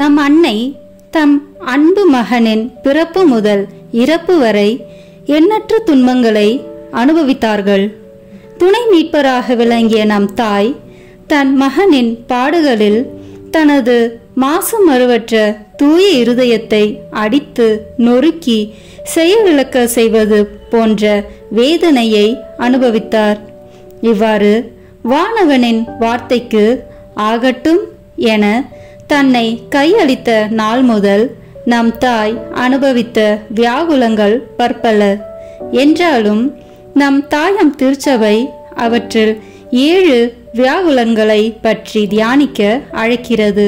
நம் அன்னை தம் அன்பு மகனின் பிறப்பு முதல் இறப்பு வரை எண்ணற்ற துன்பங்களை அனுபவித்தார்கள். துணை மீட்பராக விளங்கிய நம் தாய் தன் மகனின் பாடுகளில் தனது மாசு மறுவற்ற தூய இருதயத்தை அடித்து நொறுக்கி செயலிழக்க செய்வது போன்ற வேதனையை அனுபவித்தார். இவ்வாறு வானவனின் வார்த்தைக்கு ஆகட்டும் என தன்னை கையளித்த நாள் முதல் நம் தாய் அனுபவித்த வியாகுலங்கள் பற்பல. என்றாலும் நம் தாயம் திருச்சபை அவற்றில் 7 வியாகுலங்களை பற்றி தியானிக்க அழைக்கிறது.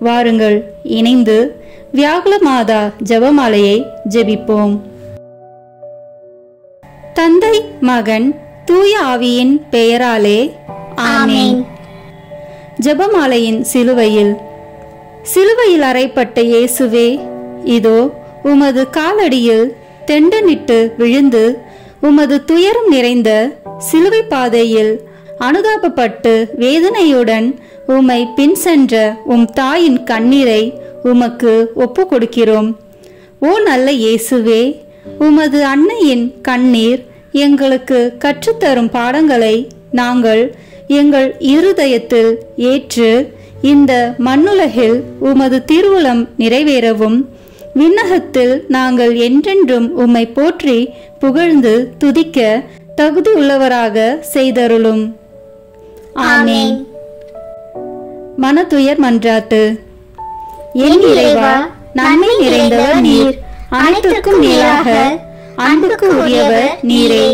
வாருங்கள், இணைந்து வியாகுல மாதா ஜெபமாலையை ஜெபிப்போம். தந்தை, மகன், தூய ஆவியின் பெயராலே ஆமென். ஜெபமாலையின் சிலுவையில் அறைப்பட்ட இயேசுவே, இதோ உமது காலடியில் தெண்டனிட்டு விழுந்து உமது துயரம் நிறைந்த சிலுவை பாதையில் அனுதாபப்பட்டு வேதனையுடன் உம்மை பின் சென்ற உம் தாயின் கண்ணீரை உமக்கு ஒப்பு கொடுக்கிறோம். ஓ நல்ல இயேசுவே, உமது அன்னையின் கண்ணீர் எங்களுக்கு கற்றுத்தரும் பாடங்களை நாங்கள் எங்கள் இருதயத்தில் ஏற்று இந்த மண்ணுலகில் உமது திருவுளம் நிறைவேறவும் விண்ணகத்தில் நாங்கள் என்றென்றும் உம்மை போற்றி புகழ்ந்து துதிக்க தகுதி உள்ளவராக செய்தருளும். ஆமென். மனதுயர் மன்றாட்டு. என் இறைவா, நன்மை நிறைந்தவர் நீர், அனைத்திற்கும் மேலாக அன்புக்கு உரியவர் நீரே.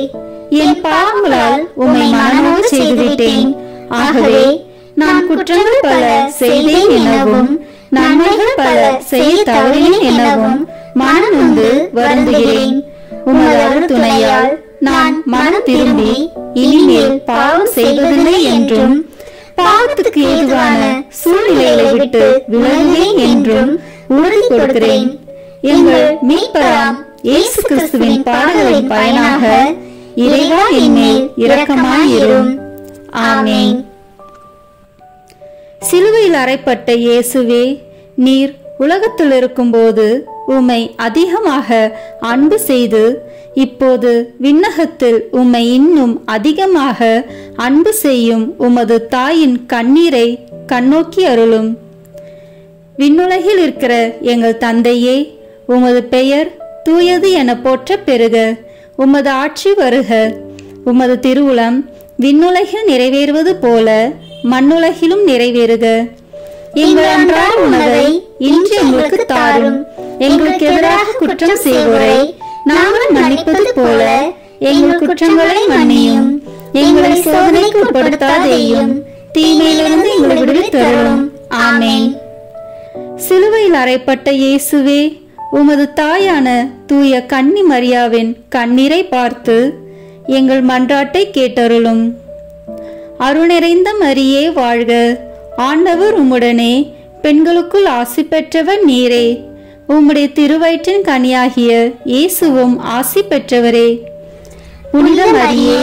என் பாவங்களால் உம்மை மனமோடு செய்துவிட்டேன். ஆகவே நான் குற்றங்கள் பல செய்தேன் எனவும் நன்மைகள் பல செய்ய தவறினேன் எனவும் மனம் நொந்து வருந்துகிறேன். உமது அருள் துணையால் நான் மனம் திரும்பி இனிமேல் பாவம் செய்வதில்லை என்றும் பாவத்துக்கு ஏதுவான சூழ்நிலைகளை விட்டு விலகுவேன் என்றும் உறுதி கொடுக்கிறேன். எங்கள் மீட்பராம் இயேசு கிறிஸ்துவின் பாடுகளின் பயனாக இறைவா என்மேல் இரக்கமாயிரும். ஆமென். சிலுவையில் அறைப்பட்ட இயேசுவே, நீர் உலகத்தில் இருக்கும்போது உம்மை அதிகமாக அன்பு செய்து இப்போது விண்ணகத்தில் உம்மை இன்னும் அதிகமாக அன்பு செய்யும் உமது தாயின் கண்ணீரை கண்ணோக்கி அருளும். விண்ணுலகில் இருக்கிற எங்கள் தந்தையே, உமது பெயர் தூயது என போற்ற பெறுக. உமது ஆட்சி வருக. உமது திருவுளம் விண்ணுலகில் நிறைவேறுவது போல மண்ணுலகிலும் நிறைவேறுக. எங்கள் அன்றாட உணவை இன்று எங்களுக்கு தாரும். எங்களுக்கு எதிராக குற்றம் செய்வோரை நாங்கள் மன்னிப்பது போல எங்கள் குற்றங்களை மன்னியும். எங்களை சோதனைக்கு உட்படுத்தாதேயும், தீமையிலிருந்து எங்களை விடுவித்தருளும். ஆமென். சிலுவையில் அறைப்பட்ட இயேசுவே, உமது தாயான தூய கன்னி மரியாவின் கண்ணீரை பார்த்து எங்கள் மன்றாட்டை கேட்டருளும். அருள் நிறைந்த மரியே வாழ்க. ஆண்டவர் உம்முடனே, பெண்களுக்குள் ஆசி பெற்றவர் நீரே. உம்முடைய திருவயிற்றின் கனியாகிய இயேசுவும் ஆசி பெற்றவரே. புனித மரியே,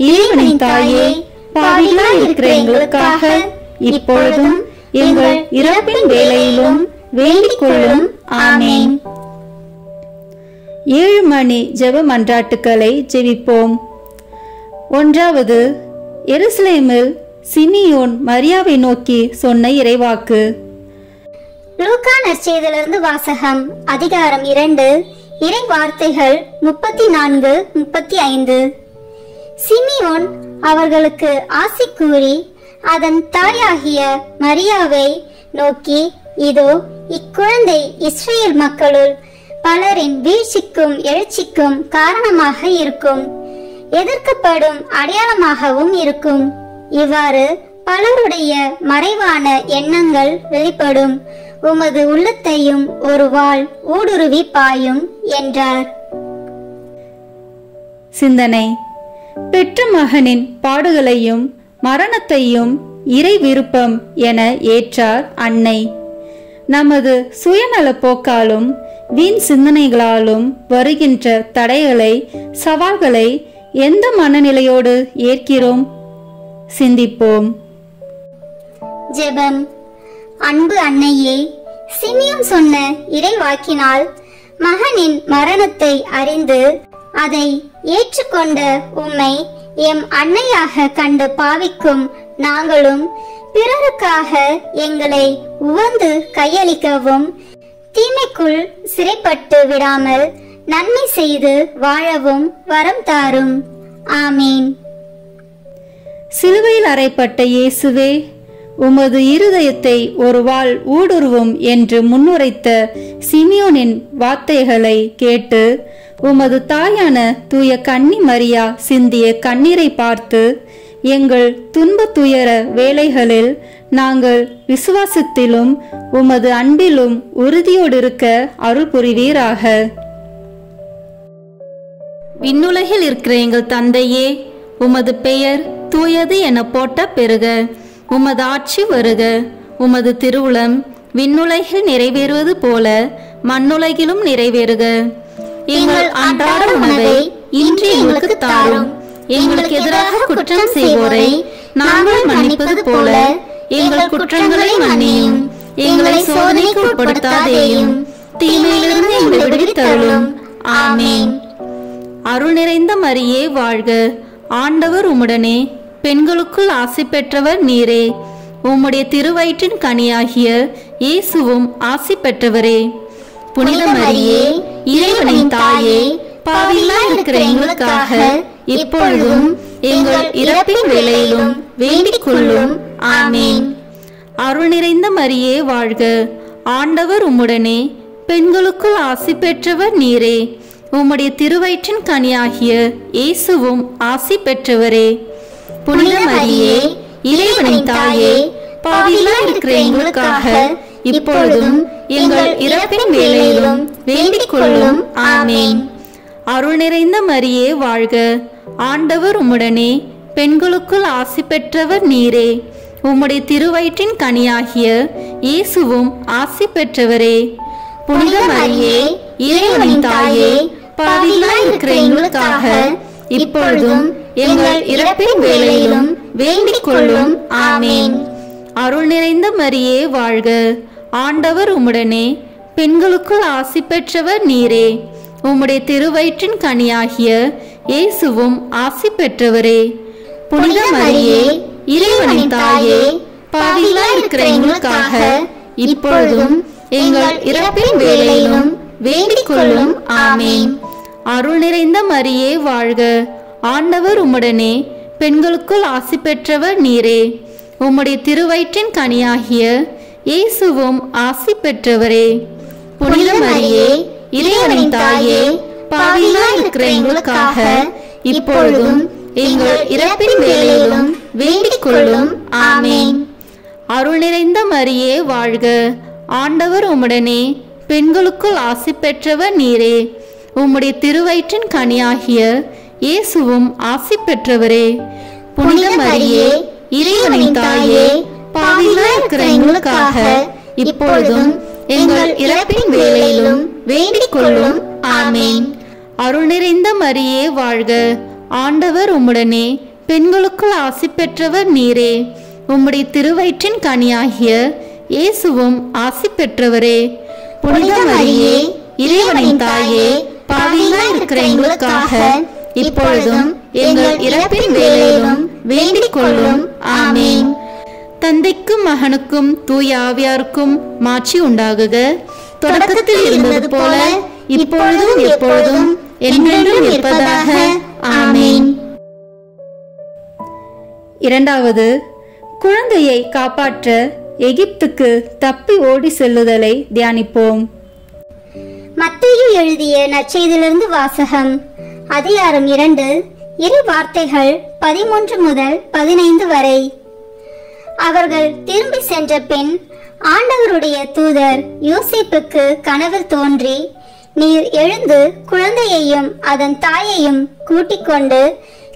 இறைவனின் தாயே, பாவிகளாய் இருக்கிற எங்களுக்காக இப்பொழுதும் எங்கள் இறப்பின் வேளையிலும் வேண்டிக் கொள்ளும். ஆமென். 7 மணி ஜெப மன்றாட்டுக்களை ஜெபிப்போம். 1. எருசலேமில் சிமியோன் மரியாவை நோக்கி சொன்ன இறைவாக்கு. லூக்கா நற்செய்தியிலிருந்து வாசகம். அதிகாரம் 2, இறை வார்த்தைகள் 34, 35. சிமியோன் அவர்களுக்கு ஆசி கூறி அதன் தாயாகிய மரியாவை நோக்கி, இதோ இக்குழந்தை இஸ்ரேல் மக்களுள் பலரின் வீழ்ச்சிக்கும் எழுச்சிக்கும் காரணமாக இருக்கும், எதிர்க்கப்படும் அடையாளமாகவும் இருக்கும். இவ்வாறு பலருடைய மறைவான எண்ணங்கள் வெளிப்படும். உமது உள்ளத்தையும் ஒரு வாள் ஊடுருவி பாயும் என்றார். சிந்தனை. பெற்ற மகனின் பாடுகளையும் மரணத்தையும் இறை விருப்பம் என ஏற்றார் அன்னை. நமது சுயநல போக்காலும் வீண் சிந்தனைகளாலும் வருகின்ற தடைகளை, சவால்களை எந்த மனநிலையோடு ஏற்கிறோம்? சிந்திப்போம். ஜெபம். அன்பு அன்னையே, சிமியோன் சொன்ன இறைவாக்கினால் மகனின் மரணத்தை அறிந்து அதை ஏற்றுக்கொண்ட உம்மை எம் அன்னையாக கண்டு பாவிக்கும் நாங்களும் பிறருக்காக எங்களை உவந்து கையளிக்கவும் தீமைக்குள் சிறைப்பட்டு விடாமல் நன்மை செய்து வாழவும் வரம் தாரும். ஆமீன். சிலுவையில் அறையப்பட்ட இயேசுவே, உமது இருதயத்தை ஒரு வாள் ஊடுருவும் என்று முன்னுரைத்த சிமியோனின் வார்த்தைகளை கேட்டு உமது தாயான தூய கன்னி மரியா சிந்திய கண்ணீரை பார்த்து எங்கள் துன்ப துயர வேளைகளில் நாங்கள் விசுவாசத்திலும் உமது அன்பிலும் உறுதியோடு இருக்க அருள் புரிவீராக. விண்ணுலகில் இருக்கிற எங்கள் தந்தையே, உமது பெயர் தூயது என போட்ட பெருக. உமது ஆட்சி வருக. உமது திருவுளம் விண்ணுலகில் நிறைவேறுவது போல மண்ணுலகிலும் நிறைவேறுக. எங்கள் அன்றாட உணவை இன்று எங்களுக்கு தாரும். எங்களுக்கு எதிராக குற்றம் செய்வோரை நாங்கள் மன்னிப்பது போல எங்கள் குற்றங்களை மன்னியும். எங்களை சோதனைக்கு உட்படுத்தாதேயும், தீமையிலிருந்து எங்களை விடுவித்தருளும். ஆமீன். அருள் நிறைந்த மரியே வாழ்க. ஆண்டவர் உம்முடனே, பெண்களுக்குள் ஆசி பெற்றவர் நீரே. உம்முடைய திருவயிற்றின் கனியாகிய இயேசுவும் ஆசி பெற்றவரே. புனித மரியே, இறைவனின் தாயே, பாவிகளாய் இருக்கிற எங்களுக்காக இப்பொழுதும் எங்கள் இறப்பின் வேளையிலும் வேண்டிக் கொள்ளும். ஆமீன். அருள் நிறைந்த மரியே வாழ்க. ஆண்டவர் உம்முடனே, பெண்களுக்குள் ஆசி பெற்றவர் நீரே. உம்முடைய திருவயிற்றின் கனியாகிய இயேசுவும் ஆசி பெற்றவரே. புனித மரியே, இறைவனின் தாயே, பாவிகளாய் இருக்கிற எங்களுக்காக இப்பொழுதும் எங்கள் இறப்பின் வேளையிலும் வேண்டிக் கொள்ளும். ஆமீன். அருள் நிறைந்த மரியே வாழ்க. ஆண்டவர் உம்முடனே, பெண்களுக்குள் ஆசி பெற்றவர் நீரே. உம்முடைய திருவயிற்றின் கனியாகிய இயேசுவும் ஆசி பெற்றவரே. புனித மரியே, இறைவனின் தாயே, பாவிகளாய் இருக்கிற எங்களுக்காக இப்பொழுதும் எங்கள் இறப்பின் வேளையிலும் வேண்டிக் கொள்ளும். ஆமீன். அருள் நிறைந்த மரியே வாழ்க. ஆண்டவர் உம்முடனே, பெண்களுக்குள் ஆசி பெற்றவர் நீரே. உம்முடைய திருவயிற்றின் கனியாகிய இயேசுவும் ஆசி பெற்றவரே. புனித மரியே, இறைவனின் தாயே, பாவிகளாய் இருக்கிற எங்களுக்காக இப்பொழுதும் எங்கள் இறப்பின் வேளையிலும் வேண்டிக் கொள்ளும். ஆமீன். அருள் நிறைந்த மரியே வாழ்க. ஆண்டவர் உம்முடனே, பெண்களுக்குள் ஆசி பெற்றவர் நீரே. உம்முடைய திருவயிற்றின் கனியாகிய இயேசுவும் ஆசி பெற்றவரே. புனித மரியே, இறைவனின் தாயே, பாவிகளாய் இருக்கிற எங்களுக்காக இப்பொழுதும் எங்கள் இறப்பின் வேளையிலும் வேண்டிக் கொள்ளும். ஆமீன். அருள் நிறைந்த மரியே வாழ்க. ஆண்டவர் உம்முடனே, பெண்களுக்குள் ஆசி பெற்றவர் நீரே. உம்முடைய திருவயிற்றின் கனியாகிய இயேசுவும் ஆசி பெற்றவரே. புனித மரியே, இறைவனின் தாயே, பாவிகளாய் இருக்கிற எங்களுக்காக இப்பொழுதும் எங்கள் இறப்பின் வேளையிலும் வேண்டிக் கொள்ளும். ஆமீன். அருள் நிறைந்த மரியே வாழ்க. ஆண்டவர் உம்முடனே, பெண்களுக்குள் ஆசி பெற்றவர் நீரே. உம்முடைய திருவயிற்றின் கனியாகிய இயேசுவும் ஆசி பெற்றவரே. புனித மரியே, இறைவனின் தாயே, பாவிகளாய் இருக்கிற எங்களுக்காக இப்பொழுதும் எங்கள் இறப்பின் வேளையிலும் வேண்டிக் கொள்ளும். ஆமீன். தந்தைக்கும் மகனுக்கும் தூய ஆவியாருக்கும் மாட்சி உண்டாகுக. தொடக்கத்தில் இருந்தது போல இப்பொழுதும் எப்பொழுதும் என்றென்றும் இருப்பதாக. ஆமீன். இரண்டாவது, குழந்தையை காப்பாற்ற எகிப்துக்கு தப்பி ஓடி செல்லுதலை தியானிப்போம். மத்தேயு எழுதிய நற்செய்தியிலிருந்து வாசகம். அதிகாரம் 2, இரு வார்த்தைகள் 13 முதல் 15 வரை. அவர்கள் திரும்பி சென்ற பின் ஆண்டவருடைய தூதர் யோசேப்புக்கு கனவில் தோன்றி, நீர் எழுந்து குழந்தையையும் அதன் தாயையும் கூட்டிக் கொண்டு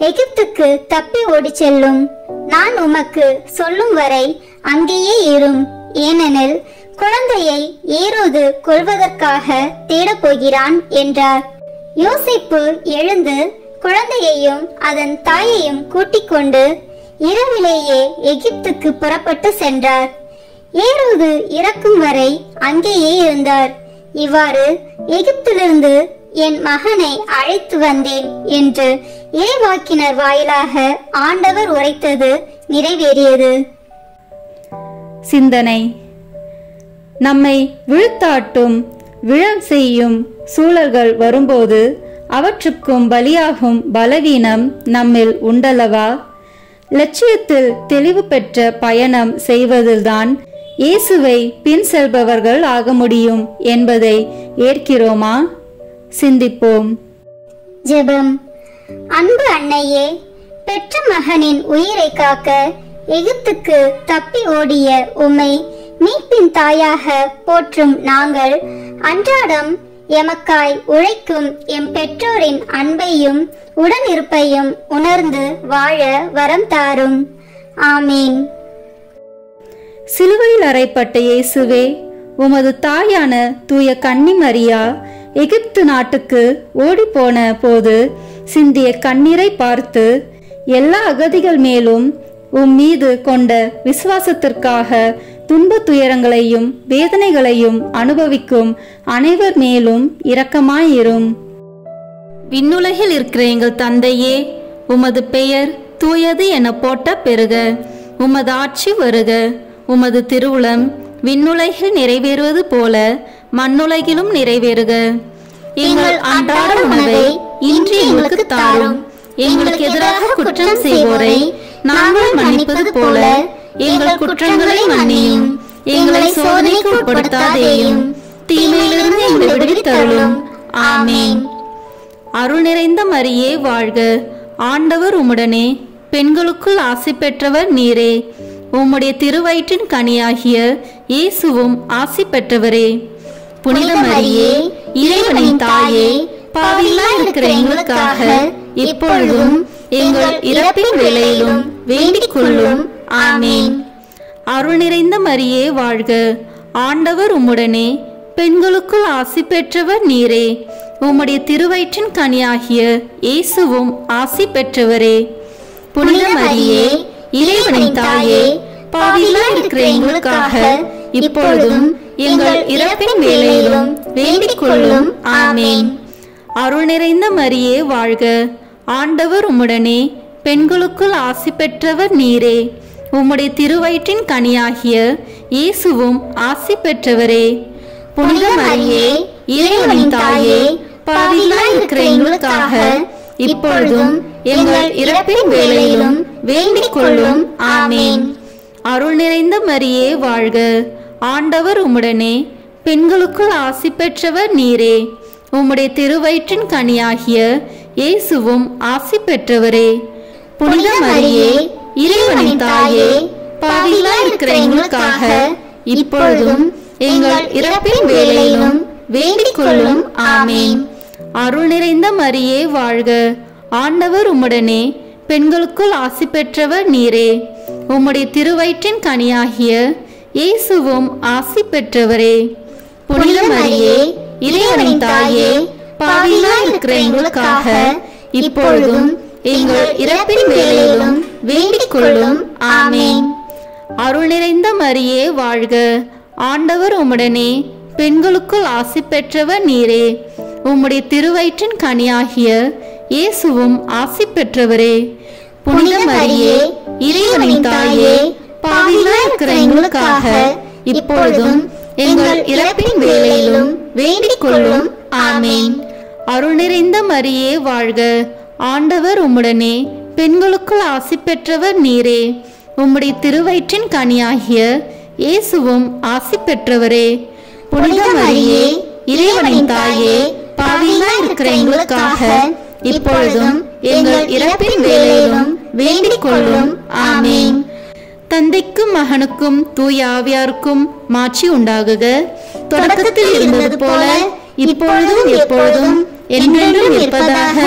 எகிப்துக்கு தப்பி ஓடி செல்லும். நான் உமக்கு சொல்லும் வரை அங்கேயே இரும். ஏனெனில் குழந்தையை ஏரோது கொல்வதற்காக தேடப் போகிறான் என்றார். யோசேப்பு எழுந்து குழந்தையையும் அதன் தாயையும் கூட்டிக் கொண்டு இரவிலேயே எகிப்துக்கு புறப்பட்டு சென்றார். ஏரோது இறக்கும் வரை அங்கேயே இருந்தார். இவ்வாறு எகிப்திலிருந்து என் மகனை அழைத்து வந்தேன் என்று இறைவாக்கினர் வாயிலாக ஆண்டவர் உரைத்தது நிறைவேறியது. சிந்தனை. நம்மை விழுத்தாட்டும் விழ செய்யும் சூழல்கள் வரும்போது அவற்றுக்கும் பலியாகும் பலவீனம் நம்மில் உண்டல்லவா? லட்சியத்தில் தெளிவு பெற்ற பயணம் செய்வதில்தான் இயேசுவை பின் செல்பவர்கள் ஆக முடியும் என்பதை ஏற்கிறோமா? சிந்திப்போம். ஜெபம். அன்பு அன்னையே, பெற்ற மகனின் உயிரை காக்க எகிப்துக்கு தப்பி ஓடிய உம்மை மீட்பின் தாயாக போற்றும் நாங்கள் அன்றாடம் எமக்காய் உழைக்கும் எம் பெற்றோரின் அன்பையும் உடனிருப்பையும் உணர்ந்து வாழ வரம் தாரும். ஆமீன். சிலுவையில் அறைப்பட்ட இயேசுவே, உமது தாயான தூய கன்னி மரியா எகிப்து நாட்டுக்கு ஓடிப்போன போது சிந்திய கண்ணீரை பார்த்து எல்லா அகதிகள் மேலும் உம் மீது கொண்ட விசுவாசத்திற்காக துன்ப துயரங்களையும் வேதனைகளையும் அனுபவிக்கும் அனைவர் மேலும் இரக்கமாயிரும். விண்ணுலகில் இருக்கிற எங்கள் தந்தையே, உமது பெயர் தூயது என போட்ட பெறுக. உமது ஆட்சி வருக. உமது திருவுளம் விண்ணுலகில் நிறைவேறுவது போல மண்ணுலகிலும் நிறைவேறுக. எங்கள் அன்றாட உணவை இன்று எங்களுக்கு தாரும். எங்களுக்கு எதிராக குற்றம் செய்வோரை நாங்கள் மன்னிப்பது போல எங்கள் குற்றங்களை மன்னியும். எங்களை சோதனைக்கு உட்படுத்தாதேயும், தீமையிலிருந்து எங்களை விடுவித்தருளும். ஆமீன். அருள் நிறைந்த மரியே வாழ்க. ஆண்டவர் உம்முடனே, பெண்களுக்குள் ஆசி பெற்றவர் நீரே. உம்முடைய திருவயிற்றின் கனியாகிய இயேசுவும் ஆசி பெற்றவரே. புனித மரியே, இறைவனின் தாயே, பாவிகளாய் இருக்கிற எங்களுக்காக இப்பொழுதும் எங்கள் இறப்பின் வேளையிலும் வேண்டிக் கொள்ளும். ஆமீன். அருள் நிறைந்த மரியே வாழ்க. ஆண்டவர் உம்முடனே, பெண்களுக்குள் ஆசி பெற்றவர் நீரே. உம்முடைய திருவயிற்றின் கனியாகிய இயேசுவும் ஆசி பெற்றவரே. புனித மரியே, இறைவனின் தாயே, பாவிகளாய் இருக்கிற எங்களுக்காக இப்பொழுதும் எங்கள் இறப்பின் வேளையிலும் வேண்டிக் கொள்ளும். ஆமீன். அருள் நிறைந்த மரியே வாழ்க. ஆண்டவர் உம்முடனே, பெண்களுக்குள் ஆசி பெற்றவர் நீரே. உம்முடைய திருவயிற்றின் கனியாகிய இயேசுவும் ஆசி பெற்றவரே. புனித மரியே, இறைவனின் தாயே, பாவிகளாய் இருக்கிற எங்களுக்காக இப்பொழுதும் எங்கள் இறப்பின் வேளையிலும் வேண்டிக் கொள்ளும். ஆமீன். அருள் நிறைந்த மரியே வாழ்க. ஆண்டவர் உம்முடனே, பெண்களுக்குள் ஆசி பெற்றவர் நீரே. உம்முடைய திருவயிற்றின் கனியாகிய இயேசுவும் ஆசி பெற்றவரே. புனித மரியே, இறைவனின் தாயே, பாவிகளாய் இருக்கிற எங்களுக்காக இப்பொழுதும் எங்கள் இறப்பின் வேளையிலும் வேண்டிக் கொள்ளும். ஆமீன். அருள் நிறைந்த மரியே வாழ்க. ஆண்டவர் உம்முடனே, பெண்களுக்குள் ஆசி பெற்றவர் நீரே. உம்முடைய திருவயிற்றின் கனியாகிய இயேசுவும் ஆசி பெற்றவரே. புனித மரியே, இறைவனின் தாயே, பாவிகளாய் இருக்கிற எங்களுக்காக இப்பொழுதும் எங்கள் இறப்பின் வேளையிலும் வேண்டிக் கொள்ளும். ஆமீன். அருள் நிறைந்த மரியே வாழ்க. ஆண்டவர் உம்முடனே, பெண்களுக்குள் ஆசி பெற்றவர் நீரே. உம்முடைய திருவயிற்றின் கனியாகிய இயேசுவும் ஆசி பெற்றவரே. புனித மரியே, இறைவனின் தாயே, பாவிகளாய் இருக்கிற எங்களுக்காக இப்பொழுதும் எங்கள் இறப்பின் வேளையிலும் வேண்டிக் கொள்ளும். ஆமீன். அருள் நிறைந்த மரியே வாழ்க. ஆண்டவர் உம்முடனே, பெண்களுக்குள் ஆசி பெற்றவர் நீரே. உம்முடைய திருவயிற்றின் கனியாகிய இயேசுவும் ஆசி பெற்றவரே. புனித மரியே, இறைவனின் தாயே, பாவிகளாய் இருக்கிற எங்களுக்காக இப்பொழுதும் எங்கள் இறப்பின் வேளையிலும் வேண்டிக் கொள்ளும். ஆமீன். தந்தைக்கும் மகனுக்கும் தூய ஆவியாருக்கும் மாட்சி உண்டாகுக. தொடக்கத்தில் இருந்தது போல இப்பொழுதும் எப்பொழுதும் என்றென்றும் இருப்பதாக.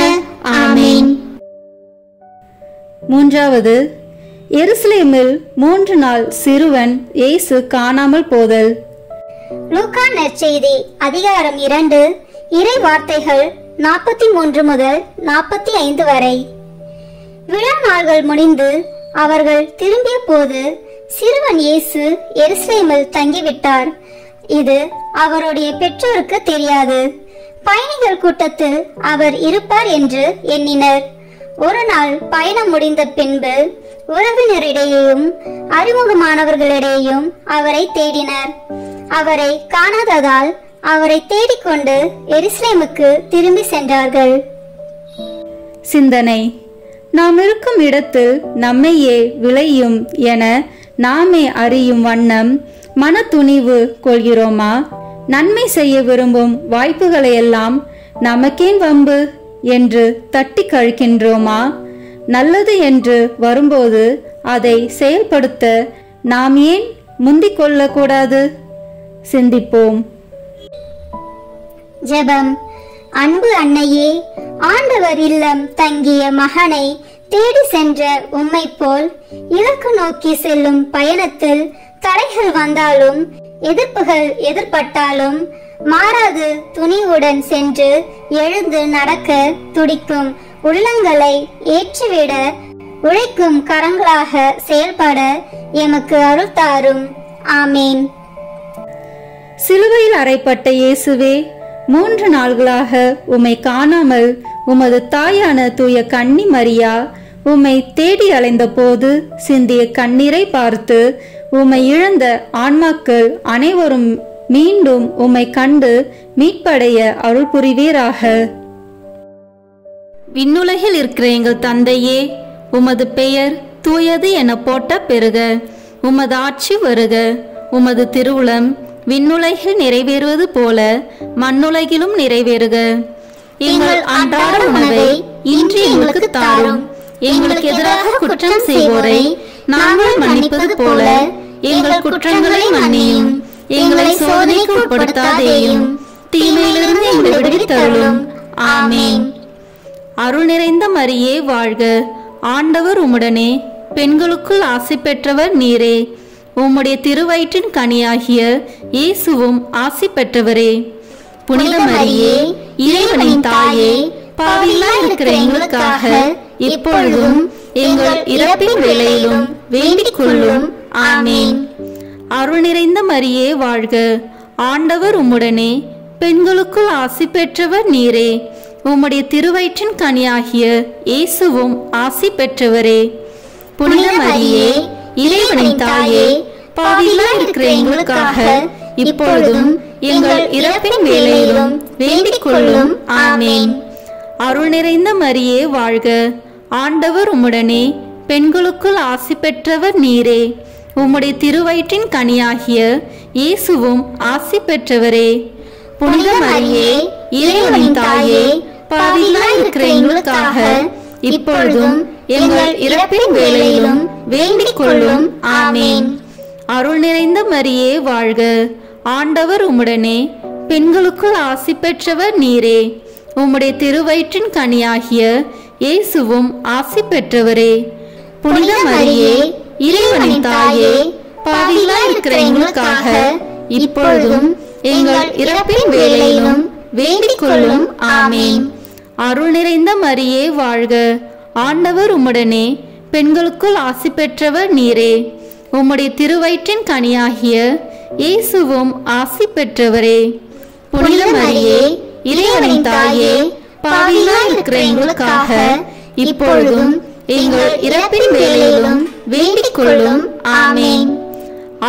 ஆமீன். மூன்றாவது, எருசலேமில் 3 நாள் சிறுவன் இயேசு காணாமல் போதல். லூக்கா நற்செய்தி அதிகாரம் 2 இறை வார்த்தைகள் 43 முதல் 45 வரை. விழா நாள்கள் முடிந்து அவர்கள் திரும்பிய போது சிறுவன் இயேசு எருசலேமில் தங்கிவிட்டார். இது அவருடைய பெற்றோருக்கு தெரியாது. பயணிகள் கூட்டத்தில் அவர் இருப்பார் என்று எண்ணினர். ஒரு நாள் பயணம் முடிந்த பின்பு உறவினரிடையேயும் அறிமுகமானவர்களிடையேயும் அவரை தேடினர். அவரை காணாததால் அவரை தேடிக்கொண்டு எருசலேமுக்கு திரும்பி சென்றார்கள். சிந்தனை: நாம் இருக்கும் இடத்தில் நம்மையே விளையும் என நாமே அறியும் வண்ணம் மன துணிவு கொள்கிறோமா? நன்மை செய்ய விரும்பும் வாய்ப்புகளையெல்லாம் நமக்கேன் வம்பு என்று தட்டி கழிக்கின்றோமா? நல்லது என்று வரும்போது அதை செயல்படுத்த நாம் ஏன் முந்திக் கொள்ளக்கூடாது? சிந்திப்போம். ஜெபம். அன்பு அன்னையே, ஆண்டவர் இல்லம் தங்கிய மகனை தேடி சென்ற உம்மை போல் இலக்கு நோக்கி செல்லும் பயணத்தில் தடைகள் வந்தாலும் எதிர்ப்புகள் எதிர்பட்டாலும் மாறாது துணிவுடன் சென்று எழுந்து நடக்க துடிக்கும் உள்ளங்களை ஏற்றிவிட உழைக்கும் கரங்களாக செயல்பட எமக்கு அருள் தாரும். ஆமேன். சிலுவையில் அறைப்பட்ட இயேசுவே, 3 நாள்களாக உம்மை காணாமல் உமது தாயான தூய கன்னி மரியா உம்மை தேடி அலைந்த போது சிந்திய கண்ணீரை பார்த்து உம்மை இழந்த ஆன்மாக்கள் அனைவரும் மீண்டும் உம்மை கண்டு மீட்படைய அருள் புரிவீராக. விண்ணுலகில் இருக்கிற எங்கள் தந்தையே, உமது பெயர் தூயது என போட்ட பெருக. உமது ஆட்சி வருக. உமது திருவுளம் விண்ணுலகில் நிறைவேறுவது போல மண்ணுலகிலும் நிறைவேறுக. எங்கள் அன்றாட உணவை இன்று எங்களுக்கு தாரும். எங்களுக்கு எதிராக குற்றம் செய்வோரை நாங்கள் மன்னிப்பது போல எங்கள் குற்றங்களை மன்னியும். எங்களை சோதனைக்கு உட்படுத்தாதேயும், தீமையிலிருந்து எங்களை விடுவித்தருளும். ஆமேன். அருள் நிறைந்த மரியே வாழ்க. ஆண்டவர் உம்முடனே, பெண்களுக்குள் ஆசி பெற்றவர் நீரே. உம்முடைய திருவயிற்றின் கனியாகிய இயேசுவும் ஆசி பெற்றவரே. புனித மரியே, இறைவனின் தாயே, பாவிகளாய் இருக்கிற எங்களுக்காக இப்பொழுதும் எங்கள் இறப்பின் வேளையிலும் வேண்டிக் கொள்ளும். ஆமேன். அருள் நிறைந்த மரியே வாழ்க. ஆண்டவர் உம்முடனே, பெண்களுக்குள் ஆசி பெற்றவர் நீரே. உம்முடைய திருவயிற்றின் கனியாகிய இயேசுவும் ஆசி பெற்றவரே. புனித மரியே, இறைவனின் தாயே, பாவிகளாய் இருக்கிற எங்களுக்காக இப்பொழுதும் எங்கள் இறப்பின் வேளையிலும் வேண்டிக் கொள்ளும். ஆமேன். அருள் நிறைந்த மரியே வாழ்க. ஆண்டவர் உம்முடனே, பெண்களுக்குள் ஆசி பெற்றவர் நீரே. உம்முடைய திருவயிற்றின் கனியாகிய இயேசுவும் ஆசி பெற்றவரே. புனித மரியே, இறைவனின் தாயே, பாவிகளாய் இருக்கிற எங்களுக்காக இப்பொழுதும் எங்கள் இறப்பின் வேளையிலும் வேண்டிக் கொள்ளும். ஆமேன். அருள் நிறைந்த மரியே வாழ்க. ஆண்டவர் உம்முடனே, பெண்களுக்குள் ஆசி பெற்றவர் நீரே. உம்முடைய திருவயிற்றின் கனியாகிய இயேசுவும் ஆசி பெற்றவரே. புனித மரியே, இறைவனின் தாயே, பாவிகளாய் இருக்கிற எங்களுக்காக இப்பொழுதும் எங்கள் இறப்பின் வேளையிலும் வேண்டிக் கொள்ளும். ஆமேன். அருள் நிறைந்த மரியே வாழ்க. ஆண்டவர் உம்முடனே, பெண்களுக்குள் ஆசி பெற்றவர் நீரே. உம்முடைய திருவயிற்றின் கனியாகிய இயேசுவும் ஆசி பெற்றவரே. புனித மரியே, இறைவனின் தாயே, பாவிகளாய் இருக்கிற எங்களுக்காக இப்பொழுதும் எங்கள் இறப்பின் வேளையிலும் வேண்டிக் கொள்ளும். ஆமேன்.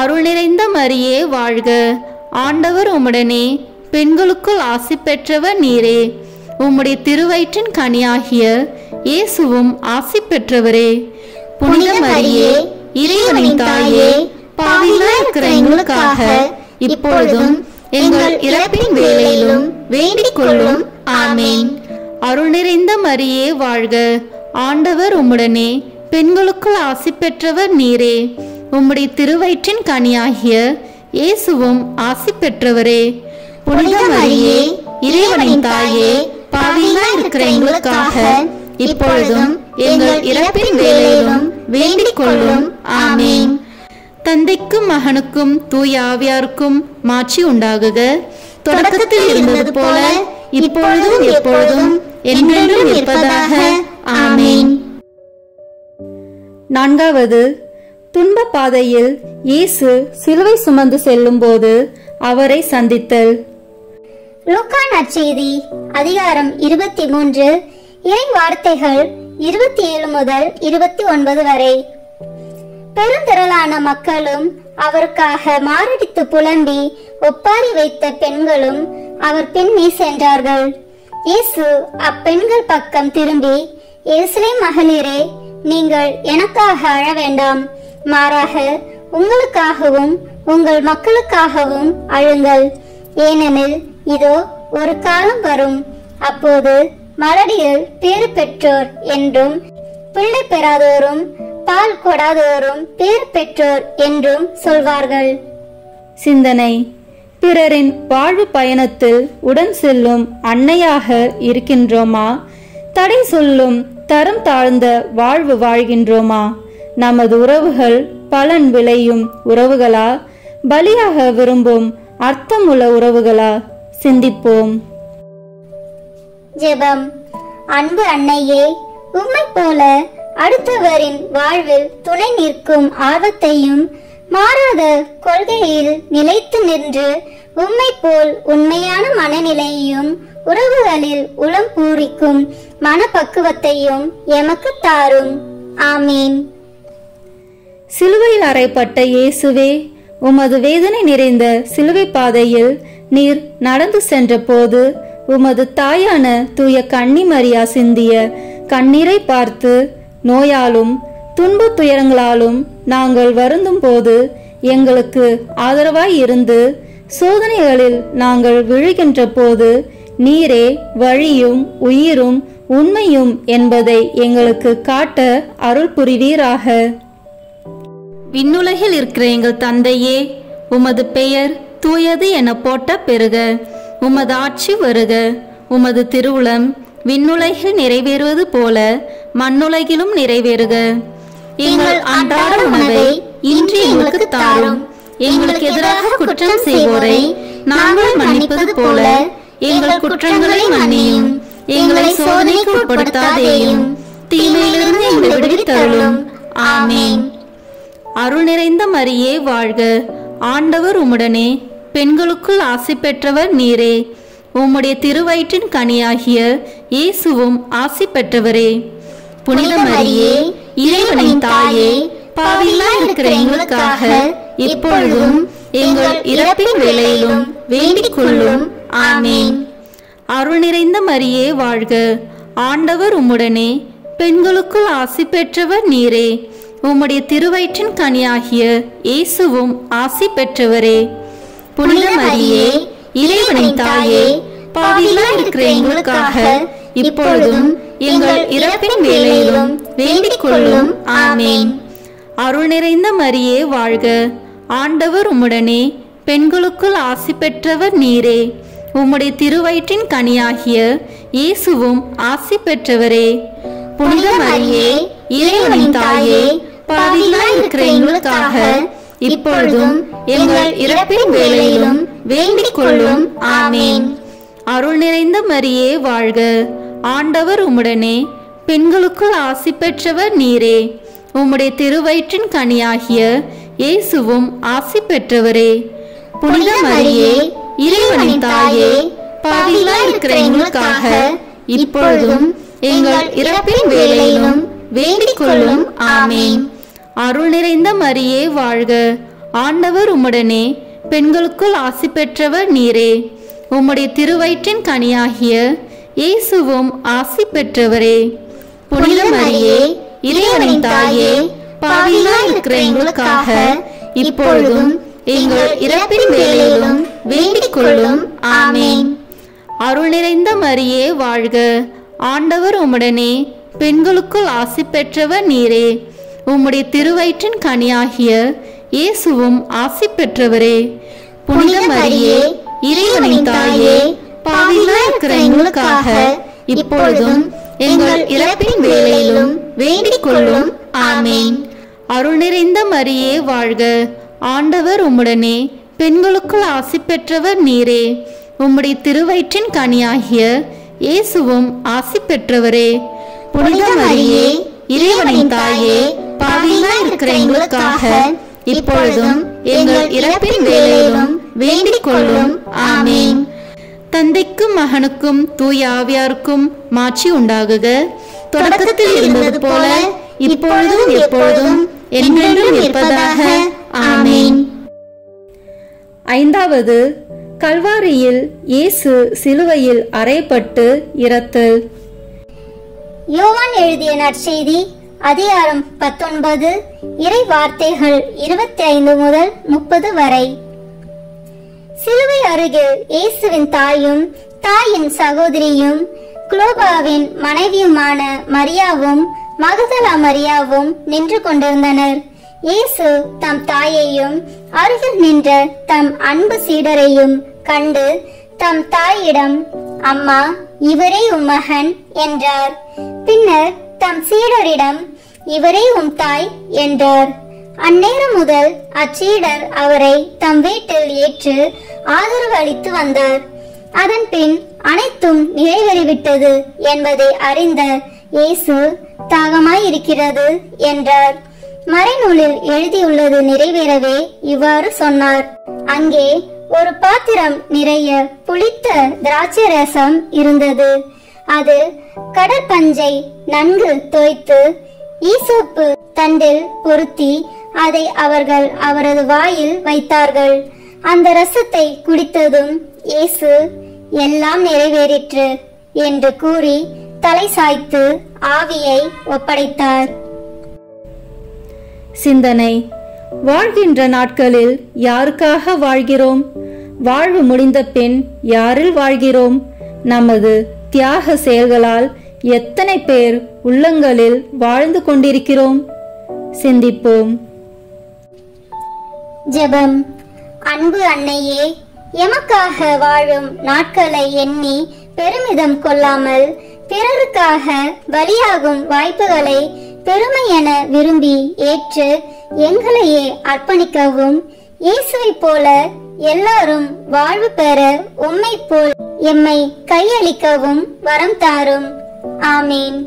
அருள் நிறைந்த மரியே வாழ்க. ஆண்டவர் உம்முடனே, பெண்களுக்குள் ஆசி பெற்றவர் நீரே. உம்முடைய திருவயிற்றின் கனியாகிய இயேசுவும் ஆசி பெற்றவரே. புனித மரியே, இறைவனின் தாயே, பாவிகளாய் இருக்கிற எங்களுக்காக இப்பொழுதும் எங்கள் இறப்பின் வேளையிலும் வேண்டிக் கொள்ளும். ஆமேன். அருள் நிறைந்த மரியே வாழ்க. ஆண்டவர் உம்முடனே, பெண்களுக்குள் ஆசி பெற்றவர் நீரே. உம்முடைய திருவயிற்றின் கனியாகிய இயேசுவும் ஆசி பெற்றவரே. புனித மரியே, இறைவனின் தாயே, பாவிகளாய் இருக்கிற எங்களுக்காக இப்பொழுதும் எங்கள் இறப்பின் வேளையிலும் வேண்டிக் கொள்ளும். ஆமேன். தந்தைக்கும் மகனுக்கும் தூய ஆவியாருக்கும் மாட்சி உண்டாகுக. தொடக்கத்தில் இருந்தது போல இப்பொழுதும் எப்பொழுதும் என்றென்றும் இருப்பதாக. ஆமேன். 4. துன்ப பாதையில் இயேசு சிலுவை சுமந்து செல்லும்போது அவரை சந்தித்தல். லூக்கா நற்செய்தி அதிகாரம் 23 இறை வார்த்தைகள் 27 முதல் 29 வரை. பெருந்திரளான மக்களும் அவருக்காக மாரடித்து புலம்பி ஒப்பாரி வைத்த பெண்களும் அவர் பின்னே சென்றார்கள். இயேசு அப்பெண்கள் பக்கம் திரும்பி, எருசலேம் மகளிரே, நீங்கள் எனக்காக அழ வேண்டாம், மாறாக உங்களுக்காகவும் உங்கள் மக்களுக்காகவும் அழுங்கள். ஏனெனில் இதோ ஒரு காலம் வரும், அப்போது மலடிகள் பேறு பெற்றோர் என்றும் பிள்ளை பெறாதோரும் பால் கொடாதோரும் பேறு பெற்றோர் என்றும் சொல்வார்கள். சிந்தனை: பிறரின் வாழ்வு பயணத்தில் உடன் செல்லும் அன்னையாக இருக்கின்றோமா? தடை சொல்லும் தரம் தாழ்ந்த வாழ்வு வாழ்கின்றோமா? நமது உறவுகள் பலன் விளையும் உறவுகளா, பலியாக விரும்பும் அர்த்தமுள்ள உறவுகளா? சிந்திப்போம். ஜெபம். அன்பு அன்னையே, உம்மை போல அடுத்தவரின் வாழ்வில் துணை நிற்கும் ஆர்வத்தையும் மாறாத கொள்கையில் நிலைத்து நின்று உம்மை போல் உண்மையான மனநிலையையும் உறவுகளில் உளம் பூரிக்கும் மனப்பக்குவத்தையும் எமக்கு தாரும். ஆமீன். சிலுவையில் அறையப்பட்ட இயேசுவே, உமது வேதனை நிறைந்த சிலுவை பாதையில் நீர் நடந்து சென்ற போது உமது தாயான தூய கன்னி மரியா சிந்திய கண்ணீரை பார்த்து நோயாலும் துன்ப துயரங்களாலும் நாங்கள் வருந்தும் போது எங்களுக்கு ஆதரவாய் இருந்து சோதனைகளில் நாங்கள் விழுகின்ற போது நீரே வழியும் உயிரும் உண்மையும் என்பதை எங்களுக்கு காட்ட அருள் புரிவீராக. விண்ணுலகில் இருக்கிற எங்கள் தந்தையே, உமது பெயர் தூயது என போட்ட பெருக, உமது ஆட்சி வருக, உமது திருவுளம் விண்ணுலகில் நிறைவேறுவது போல மண்ணுலகிலும் நிறைவேறுக. எங்கள் அன்றாட உணவை இன்று எங்களுக்கு தாரும். எங்களுக்கு எதிராக குற்றம் செய்வோரை நாங்கள் மன்னிப்பது போல எங்கள் குற்றங்களை மன்னியும். எங்களை சோதனைக்கு உட்படுத்தாதேயும், தீமையிலிருந்து எங்களை விடுவித்தருளும். ஆமீன். அருள் நிறைந்த மரியே வாழ்க, ஆண்டவர் உம்முடனே, பெண்களுக்குள் ஆசி பெற்றவர் நீரே. உம்முடைய திருவயிற்றின் கனியாகிய இயேசுவும் ஆசி பெற்றவரே. புனித மரியே, இறைவனின் தாயே, பாவிகளாய் இருக்கிற எங்களுக்காக இப்பொழுதும் எங்கள் இறப்பின் வேளையிலும் வேண்டிக் கொள்ளும். ஆமீன். அருள் நிறைந்த மரியே வாழ்க, ஆண்டவர் உம்முடனே, பெண்களுக்குள் ஆசி பெற்றவர் நீரே. உம்முடைய திருவயிற்றின் கனியாகிய இயேசுவும் ஆசி பெற்றவரே. புனித மரியே, இறைவனின் தாயே, பாவிகளாய் இருக்கிற எங்களுக்காக இப்பொழுதும் எங்கள் இறப்பின் வேளையிலும் வேண்டிக் கொள்ளும். ஆமீன். அருள் நிறைந்த மரியே வாழ்க, ஆண்டவர் உம்முடனே, பெண்களுக்குள் ஆசி பெற்றவர் நீரே. உம்முடைய திருவயிற்றின் கனியாகிய இயேசுவும் ஆசி பெற்றவரே. புனித மரியே, இறைவனின் தாயே, பாவிகளாய் இருக்கிற எங்களுக்காக இப்பொழுதும் எங்கள் இறப்பின் வேளையிலும் வேண்டிக் கொள்ளும். ஆமீன். அருள் நிறைந்த மரியே வாழ்க, ஆண்டவர் உம்முடனே, பெண்களுக்குள் ஆசி பெற்றவர் நீரே. உம்முடைய திருவயிற்றின் கனியாகிய இயேசுவும் ஆசி பெற்றவரே. புனித மரியே, இறைவனின் தாயே, பாவிகளாய் இருக்கிற எங்களுக்காக இப்பொழுதும் எங்கள் இறப்பின் வேளையிலும் வேண்டிக் கொள்ளும். ஆமீன். அருள் நிறைந்த மரியே வாழ்க, ஆண்டவர் உம்முடனே, பெண்களுக்குள் ஆசி பெற்றவர் நீரே. உம்முடைய திருவயிற்றின் கனியாகிய இயேசுவும் ஆசி பெற்றவரே. புனித மரியே, இறைவனின் தாயே, பாவிகளாய் இருக்கிற எங்களுக்காக இப்பொழுதும் எங்கள் இறப்பின் வேளையிலும் வேண்டிக் கொள்ளும். ஆமீன். அருள் நிறைந்த மரியே வாழ்க, ஆண்டவர் உம்முடனே, பெண்களுக்குள் ஆசி பெற்றவர் நீரே. உம்முடைய திருவயிற்றின் கனியாகிய இயேசுவும் ஆசி பெற்றவரே. புனித மரியே, இறைவனின் தாயே, பாவிகளாய் இருக்கிற எங்களுக்காக இப்பொழுதும் எங்கள் இறப்பின் வேளையிலும் வேண்டிக் கொள்ளும். ஆமீன். அருள் நிறைந்த மரியே வாழ்க, ஆண்டவர் உம்முடனே, பெண்களுக்குள் ஆசி பெற்றவர் நீரே. உம்முடைய திருவயிற்றின் கனியாகிய இயேசுவும் ஆசி பெற்றவரே. புனித மரியே, இறைவனின் தாயே, பாவிகளாய் இருக்கிற எங்களுக்காக இப்பொழுதும் எங்கள் இறப்பின் வேளையிலும் வேண்டிக் கொள்ளும். ஆமீன். தந்தைக்கும் மகனுக்கும் தூய ஆவியாருக்கும் மாட்சி உண்டாகுக. தொடக்கத்தில் இருந்தது போல இப்பொழுதும் எப்பொழுதும் என்றென்றும் இருப்பதாக. ஆமீன். ஐந்தாவது, கல்வாரியில் இயேசு சிலுவையில் அறையப்பட்டு இரத்தல். யோவான் எழுதிய நற்செய்தி அதிகாரம் 19, இறை வார்த்தைகள் 25 முதல் 30 வரை. சிலுவை அருகில் இயேசுவின் தாயும் தாயின் சகோதரியும் குளோபாவின் மனைவியுமான மரியாவும் மகதலா மரியாவும் நின்று கொண்டிருந்தனர். இயேசு தம் தாயையும் அருகில் நின்ற தம் அன்பு சீடரையும் கண்டு தம் தாயிடம், அம்மா, இவரே உம் மகன் என்றார். பின்னர் தம் சீடரிடம், இவரே உம் தாய் என்றார். அந்நேரம் முதல் அச்சீடர் அவரை தம் வீட்டில் ஏற்று ஆதரவு அளித்து வந்தார். அதன் பின் அனைத்தும் நிறைவேறிவிட்டது என்பதை அறிந்த இயேசு, தாகமாயிருக்கிறது என்றார். மறைநூலில் எழுதியுள்ளது நிறைவேறவே இவ்வாறு சொன்னார். அங்கே ஒரு பாத்திரம் நிறைய புளித்த திராட்சை ரசம் இருந்தது. அது கடற்பஞ்சை நன்கு தோய்த்து ஈசோப்பு தண்டில் பொருத்தி அதை அவர்கள் அவரது வாயில் வைத்தார்கள். அந்த ரசத்தை குடித்ததும் இயேசு, எல்லாம் நிறைவேறிற்று என்று கூறி தலை சாய்த்து ஆவியை ஒப்படைத்தார். சிந்தனை. வாழ்கின்ற நாட்களில் யாருக்காக வாழ்கிறோம்? வாழ்வு முடிந்த பின் யாரில் வாழ்கிறோம்? நமது தியாக செயல்களால் எத்தனை பேர் உள்ளங்களில் வாழ்ந்து கொண்டிருக்கிறோம்? சிந்திப்போம். ஜெபம். அன்பு அன்னையே, எமக்காக வாழும் நாட்களை எண்ணி பெருமிதம் கொள்ளாமல் பிறருக்காக பலியாகும் வாய்ப்புகளை பெருமை என விரும்பி ஏற்று எங்களையே அர்ப்பணிக்கவும், இயேசுவை போல எல்லாரும் வாழ்வு பெற உம்மை போல் எம்மை கையளிக்கவும் வரம் தாரும். ஆமீன்.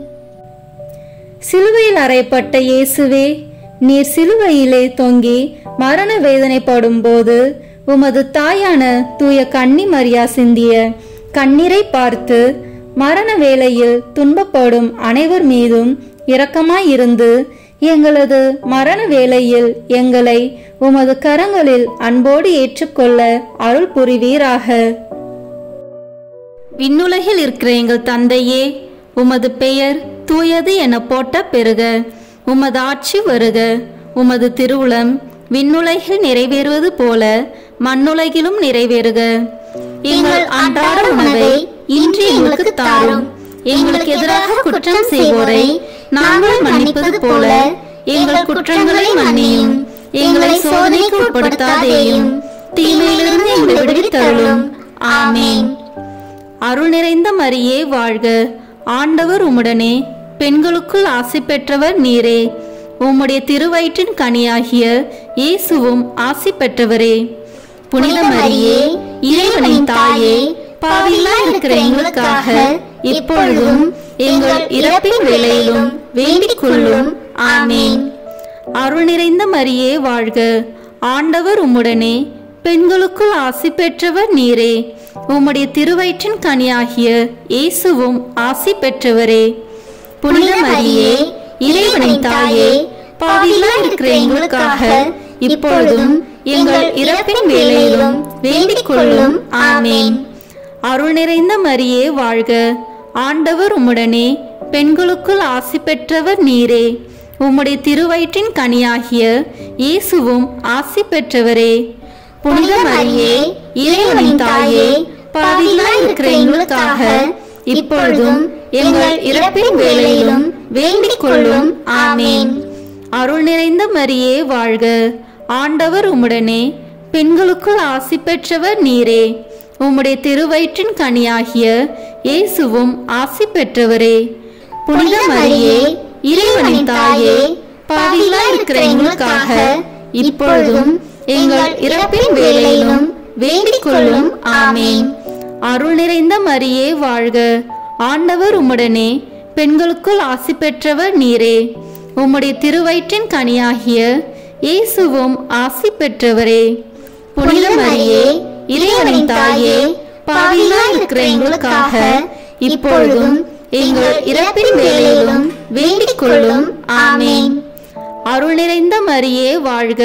சிலுவையில் அறையப்பட்ட இயேசுவே, நீர் சிலுவையிலே தொங்கி மரண வேதனைப்படும் போது உமது தாயான தூய கன்னி மரியா சிந்திய கண்ணீரை பார்த்து மரண வேளையில் துன்பப்படும் அனைவர் மீதும் இரக்கமாயிருந்து எங்களது மரண வேளையில் எங்களை உமது கரங்களில் அன்போடு ஏற்றுக்கொள்ள அருள் புரிவீராக. விண்ணுலகில் இருக்கிற எங்கள் தந்தையே, உமது பெயர் தூயது என போட்ட பெறுக. உமது ஆட்சி வருக. உமது திருவுளம் விண்ணுலகில் நிறைவேறுவது போல மண்ணுலகிலும் நிறைவேறுக. எங்கள் அன்றாட உணவை இன்று எங்களுக்கு தாரும். எங்களுக்கு எதிராக குற்றம் செய்வோரை நாங்கள் மன்னிப்பது போல எங்கள் குற்றங்களை மன்னியும். எங்களை சோதனைக்கு உட்படுத்தாதேயும், தீமையிலிருந்து எங்களை விடுவித்தருளும். ஆமீன். அருள் நிறைந்த மரியே வாழ்க. ஆண்டவர் உம்முடனே, பெண்களுக்குள் ஆசி பெற்றவர் நீரே. உம்முடைய திருவயிற்றின் கனியாகிய இயேசுவும் ஆசி பெற்றவரே. புனித மரியே, இறைவனின் தாயே, பாவிகளாய் இருக்கிற எங்களுக்காக இப்பொழுதும் எங்கள் இறப்பின் வேளையிலும் வேண்டிக் கொள்ளும். ஆமீன். அருள் நிறைந்த மரியே வாழ்க. ஆண்டவர் உம்முடனே, பெண்களுக்குள் ஆசி பெற்றவர் நீரே. உம்முடைய திருவயிற்றின் கனியாகிய இயேசுவும் ஆசி பெற்றவரே. புனித மரியே, இறைவனின் தாயே, பாவிகளாய் இருக்கிற எங்களுக்காக இப்பொழுதும் எங்கள் இறப்பின் வேளையிலும் வேண்டிக் கொள்ளும். ஆமீன். அருள் நிறைந்த மரியே வாழ்க. ஆண்டவர் உம்முடனே, பெண்களுக்குள் ஆசி பெற்றவர் நீரே. உம்முடைய திருவயிற்றின் கனியாகிய இயேசுவும் ஆசி பெற்றவரே. புனித மரியே, இறைவனின் தாயே, பாவிகளாய் இருக்கிற எங்களுக்காக இப்பொழுதும் எங்கள் இறப்பின் வேளையிலும் வேண்டிக் கொள்ளும். ஆமீன். அருள் நிறைந்த மரியே வாழ்க. ஆண்டவர் உம்முடனே, பெண்களுக்குள் ஆசி பெற்றவர் நீரே. உம்முடைய திருவயிற்றின் கனியாகிய இயேசுவும் ஆசி பெற்றவரே. புனித மரியே, இறைவனின் தாயே, பாவிகளாய் இருக்கிற எங்களுக்காக இப்பொழுதும் எங்கள் இறப்பின் வேளையிலும் வேண்டிக் கொள்ளும். ஆமீன். அருள் நிறைந்த மரியே வாழ்க. ஆண்டவர் உம்முடனே, பெண்களுக்குள் ஆசி பெற்றவர் நீரே. உம்முடைய திருவயிற்றின் கனியாகிய இயேசுவும் ஆசி பெற்றவரே. புனித மரியே, இறைவனின் தாயே, பாவிகளாய் இருக்கிற எங்களுக்காக இப்பொழுதும் எங்கள் இறப்பின் வேளையிலும் வேண்டிக் கொள்ளும். ஆமேன். அருள் நிறைந்த மரியே வாழ்க.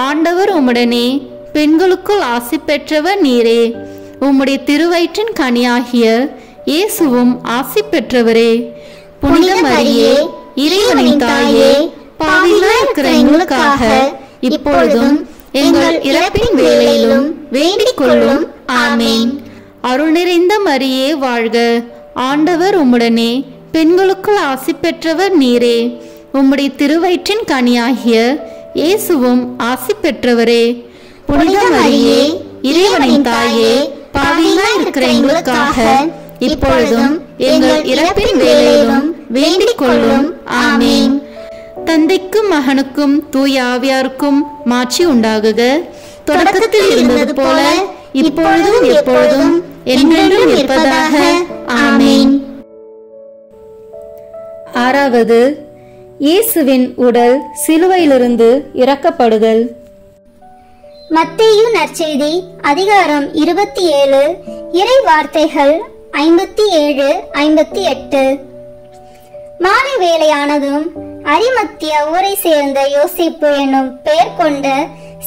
ஆண்டவர் உம்முடனே, பெண்களுக்குள் ஆசி பெற்றவர் நீரே. உம்முடைய திருவயிற்றின் கனியாகிய இயேசுவும் ஆசி பெற்றவரே. புனித மரியே, இறைவனின் தாயே, பாவிகளாய் இருக்கிற எங்களுக்காக இப்பொழுதும் எங்கள் இறப்பின் வேளையிலும் வேண்டிக் கொள்ளும். ஆமேன். அருள் நிறைந்த மரியே வாழ்க. ஆண்டவர் உம்முடனே, பெண்களுக்குள் ஆசி பெற்றவர் நீரே. உம்முடைய திருவயிற்றின் கனியாகிய இயேசுவும் ஆசி பெற்றவரே. புனித மரியே, இறைவனின் தாயே, பாவிகளாய் இருக்கிற எங்களுக்காக இப்பொழுதும் எங்கள் இறப்பின் வேளையிலும் வேண்டிக் கொள்ளும். ஆமேன். தந்தைக்கும் மகனுக்கும் தூய ஆவியாருக்கும் மாட்சி உண்டாகுக. தொடக்கத்தில் இருந்தது போல இப்பொழுதும் எப்பொழுதும் என்றென்றும் இருப்பதாக. ஆமேன். ஆறாவது, இயேசுவின் உடல் சிலுவையிலிருந்து இறக்கப்படுதல். மத்தேயு நற்செய்தி அதிகாரம் 27 இறை வார்த்தைகள் 57-58. மாலை வேளையானதும் அரிமத்தியா ஊரை சேர்ந்த யோசிப்பு என்னும் பெயர் கொண்ட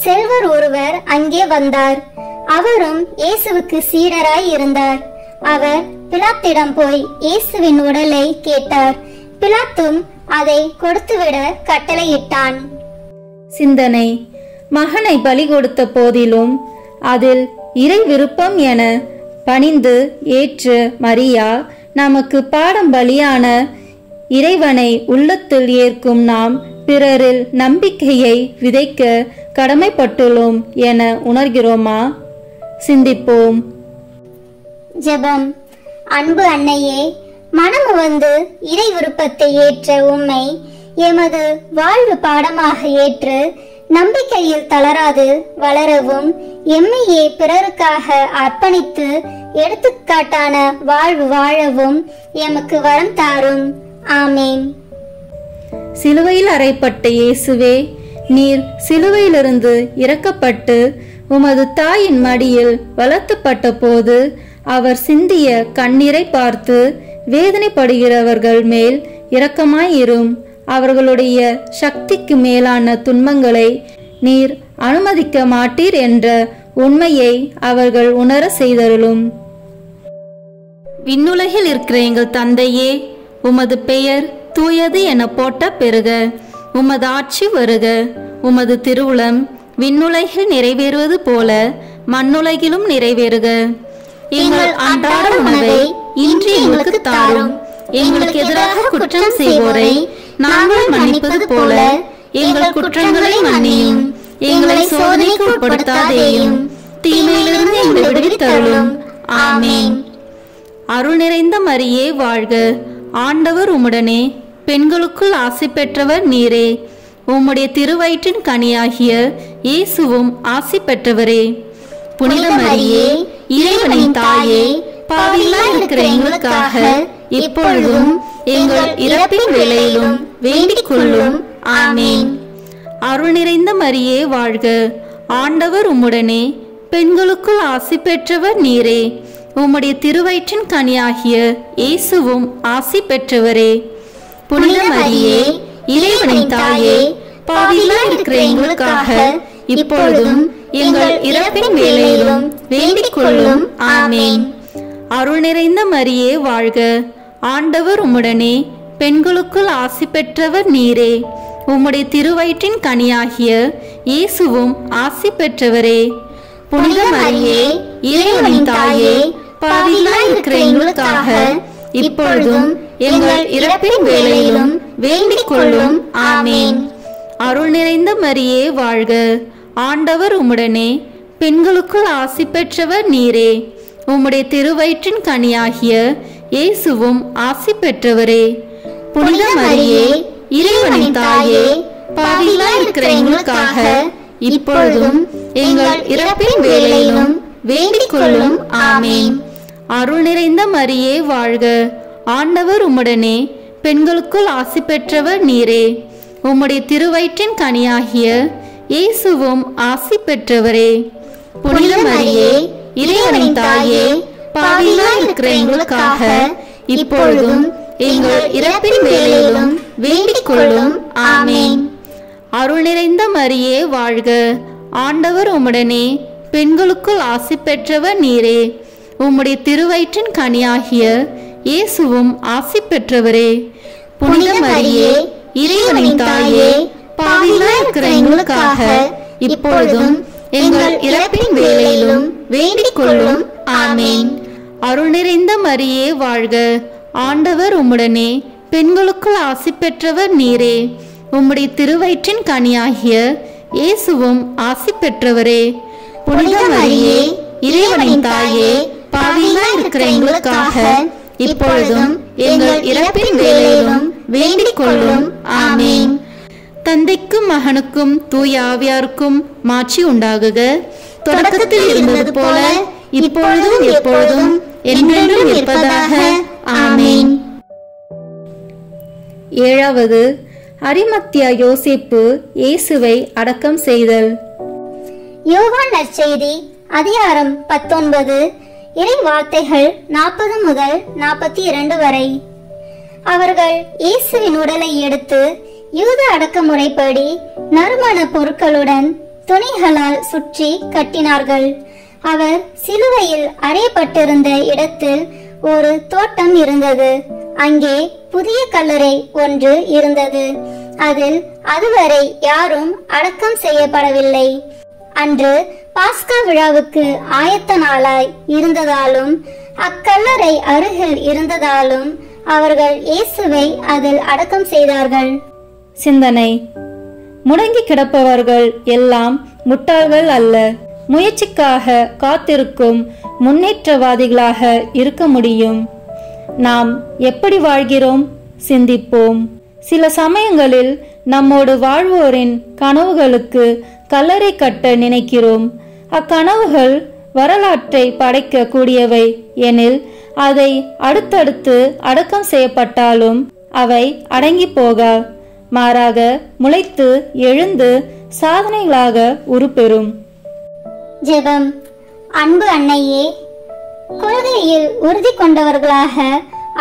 செல்வர் ஒருவர் அங்கே வந்தார். அவரும் இயேசுவுக்கு சீடராய் இருந்தார். அவர் பிலாத்திடம் போய் இயேசுவின் உடலை கேட்டார். பிலாத்தும் அதை கொடுத்துவிட கட்டளையிட்டான். சிந்தனை: மகனை பலி கொடுத்த போதிலும் அதில் இறை விருப்பம் என பணிந்து ஏற்று மரியா நமக்கு பாடம் பலியான இறைவனை உள்ளத்தில் ஏற்கும் நாம் பிறரில் நம்பிக்கையை விதைக்க கடமைப்பட்டுள்ளோம் என உணர்கிறோமா? சிந்திப்போம். ஜெபம். அன்பு அன்னையே, மனமுவந்து இறை விருப்பத்தை ஏற்ற உம்மை எமது வாழ்வு பாடமாக ஏற்று நம்பிக்கையில் தளராது வளரவும் எம்மையே பிறருக்காக அர்ப்பணித்து எடுத்துக்காட்டான வாழ்வு வாழவும் எமக்கு வரம் தாரும். ஆமேன். சிலுவையில் அறையப்பட்ட இயேசுவே, நீர் சிலுவையிலிருந்து இறக்கப்பட்டு உமது தாயின் மடியில் வளர்த்தப்பட்ட போது அவர் சிந்திய கண்ணீரை பார்த்து வேதனைப்படுகிறவர்கள் மேல் இரக்கமாயிரும். அவர்களுடைய சக்திக்கு மேலான துன்பங்களை நீர் அனுமதிக்க மாட்டீர் என்ற உண்மையை அவர்கள் உணர செய்தருளும். விண்ணுலகில் இருக்கிற எங்கள் தந்தையே, உமது பெயர் தூயது என போட்ட பெறுக. உமது ஆட்சி வருக. உமது திருவுளம் விண்ணுலகில் நிறைவேறுவது போல மண்ணுலகிலும் நிறைவேறுக. எங்கள் அன்றாட உணவை இன்று எங்களுக்கு தாரும். எங்களுக்கு எதிராக குற்றம் செய்வோரை நாங்கள் மன்னிப்பது போல எங்கள் குற்றங்களை மன்னியும். எங்களை சோதனைக்கு உட்படுத்தாதேயும், தீமையிலிருந்து எங்களை விடுவித்தருளும். ஆமேன். அருள் நிறைந்த மரியே வாழ்க. ஆண்டவர் உம்முடனே, பெண்களுக்குள் ஆசி பெற்றவர் நீரே. உம்முடைய திருவயிற்றின் கனியாகிய இயேசுவும் ஆசி பெற்றவரே. புனித மரியே, இறைவனின் தாயே, பாவிகளாய் இருக்கிற எங்களுக்காக இப்பொழுதும் எங்கள் இறப்பின் வேளையிலும் வேண்டிக் கொள்ளும். ஆமேன். அருள் நிறைந்த மரியே வாழ்க. ஆண்டவர் உம்முடனே, பெண்களுக்குள் ஆசி பெற்றவர் நீரே. உம்முடைய திருவயிற்றின் கனியாகிய இயேசுவும் ஆசி பெற்றவரே. புனித மரியே, இறைவனின் தாயே, பாவிகளாய் இருக்கிற எங்களுக்காக இப்பொழுதும் எங்கள் இறப்பின் வேளையிலும் வேண்டிக் கொள்ளும். ஆமேன். அருள் நிறைந்த மரியே வாழ்க. ஆண்டவர் உம்முடனே, பெண்களுக்குள் ஆசி பெற்றவர் நீரே. உம்முடைய திருவயிற்றின் கனியாகிய இயேசுவும் ஆசி பெற்றவரே. புனித மரியே, இறைவனின் தாயே, பாவிகளாய் இருக்கிற எங்களுக்காக இப்பொழுதும் எங்கள் இறப்பின் வேளையிலும் வேண்டிக் கொள்ளும். ஆமேன். அருள் நிறைந்த மரியே வாழ்க. ஆண்டவர் உம்முடனே, பெண்களுக்குள் ஆசி பெற்றவர் நீரே. உம்முடைய திருவயிற்றின் கனியாகிய இயேசுவும் ஆசி பெற்றவரே. புனித மரியே, இறைவனின் தாயே, பாவிகளாய் இருக்கிற எங்களுக்காக இப்பொழுதும் எங்கள் இறப்பின் வேளையிலும் வேண்டிக் கொள்ளும். ஆமேன். அருள் நிறைந்த மரியே வாழ்க. ஆண்டவர் உம்முடனே, பெண்களுக்குள் ஆசி பெற்றவர் நீரே. உம்முடைய திருவயிற்றின் கனியாகிய இயேசுவும் ஆசி பெற்றவரே. புனித மரியே, இறைவனின் தாயே, பாவிகளாய் இருக்கிற எங்களுக்காக இப்பொழுதும் எங்கள் இறப்பின் வேளையிலும் வேண்டிக் கொள்ளும். ஆமேன். அருள் நிறைந்த மரியே வாழ்க. ஆண்டவர் உம்முடனே, பெண்களுக்குள் ஆசி பெற்றவர் நீரே. உம்முடைய திருவயிற்றின் கனியாகிய இயேசுவும் ஆசி பெற்றவரே. புனித மரியே, இறைவனின் தாயே, பாவிகளாய் இருக்கிற எங்களுக்காக இப்பொழுதும் எங்கள் இறப்பின் வேளையிலும் வேண்டிக் கொள்ளும். ஆமேன். அருள் நிறைந்த மரியே வாழ்க. ஆண்டவர் உம்முடனே, பெண்களுக்குள் ஆசி பெற்றவர் நீரே. உம்முடைய திருவயிற்றின் கனியாகிய இயேசுவும் ஆசி பெற்றவரே. புனித மரியே, இறைவனின் தாயே, பாவிகளாய் இருக்கிற எங்களுக்காக இப்பொழுதும் எங்கள் இறப்பின் வேளையிலும் வேண்டிக் கொள்ளும். ஆமேன். தந்தைக்கும் மகனுக்கும் தூய ஆவியாருக்கும் மாட்சி உண்டாகுக. தொடக்கத்தில் இருந்தது போல இப்பொழுதும் எப்பொழுதும் என்றென்றும் இருப்பதாக. ஆமேன். ஏழாவது, அரிமத்தியா யோசேப்பு இயேசுவை அடக்கம் செய்தல். யோவான் நற்செய்தி அதிகாரம் 19 இறை வார்த்தைகள் 40 முதல் 42 வரை. அவர்கள் இயேசுவின் உடலை எடுத்து யூத அடக்குமுறைப்படி நறுமண பொருட்களுடன் துணிகளால் சுற்றி கட்டினார்கள். அவர் சிலுவையில் அறையப்பட்டிருந்த இடத்தில் ஒரு தோட்டம் இருந்தது. அங்கே புதிய கல்லறை ஒன்று இருந்தது. அதில் அதுவரை யாரும் அடக்கம் செய்யப்படவில்லை. அன்று பாஸ்கா விழாவுக்கு ஆயத்த நாளாய் இருந்ததாலும் அக்கல்லறை அருகில் இருந்ததாலும் அவர்கள் இயேசுவை அதில் அடக்கம் செய்தார்கள். சிந்தனை: முடங்கி கிடப்பவர்கள் எல்லாம் முட்டாள்கள் அல்ல. முயற்சிக்காக காத்திருக்கும் முன்னேற்றவாதிகளாக இருக்க முடியும். நாம் எப்படி வாழ்கிறோம்? சிந்திப்போம். சில சமயங்களில் நம்மோடு வாழ்வோரின் கனவுகளுக்கு கல்லறை கட்ட நினைக்கிறோம். அக்கனவுகள் வரலாற்றை படைக்க கூடியவை எனில் அதை அடுத்தடுத்து அடக்கம் செய்யப்பட்டாலும் அவை அடங்கி போக, மாறாக முளைத்து எழுந்து சாதனைகளாக உருப்பெறும். ஜெபம். அன்பு அன்னையே, கொள்கையில் உறுதி கொண்டவர்களாக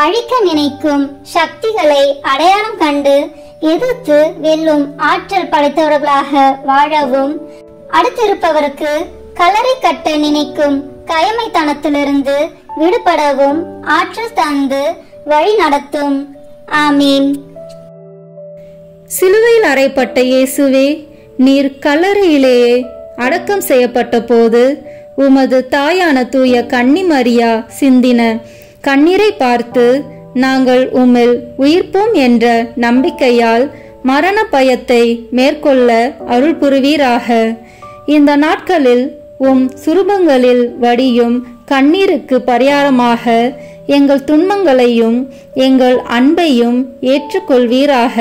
அழிக்க நினைக்கும் சக்திகளை அடையாளம் கண்டு எதிர்த்து வெல்லும் ஆற்றல் படைத்தவர்களாக வாழவும், அடுத்திருப்பவருக்கு கல்லறை கட்ட நினைக்கும் கயமைத்தனத்திலிருந்து விடுபடவும் ஆற்றல் தந்து வழி நடத்தும். ஆமீன். சிலுவையில் அறையப்பட்ட இயேசுவே, நீர் கல்லறையிலேயே அடக்கம் செய்யப்பட்ட போது உமது தாயான தூய கன்னி மரியா சிந்தின கண்ணீரை பார்த்து நாங்கள் உம்மில் உயிர்ப்போம் என்ற நம்பிக்கையால் மரண பயத்தை மேற்கொள்ள அருள் புரிவீராக. இந்த நாட்களில் உம் சுரூபங்களில் வடியும் கண்ணீருக்கு பரிகாரமாக எங்கள் துன்பங்களையும் எங்கள் அன்பையும் ஏற்றுக்கொள்வீராக.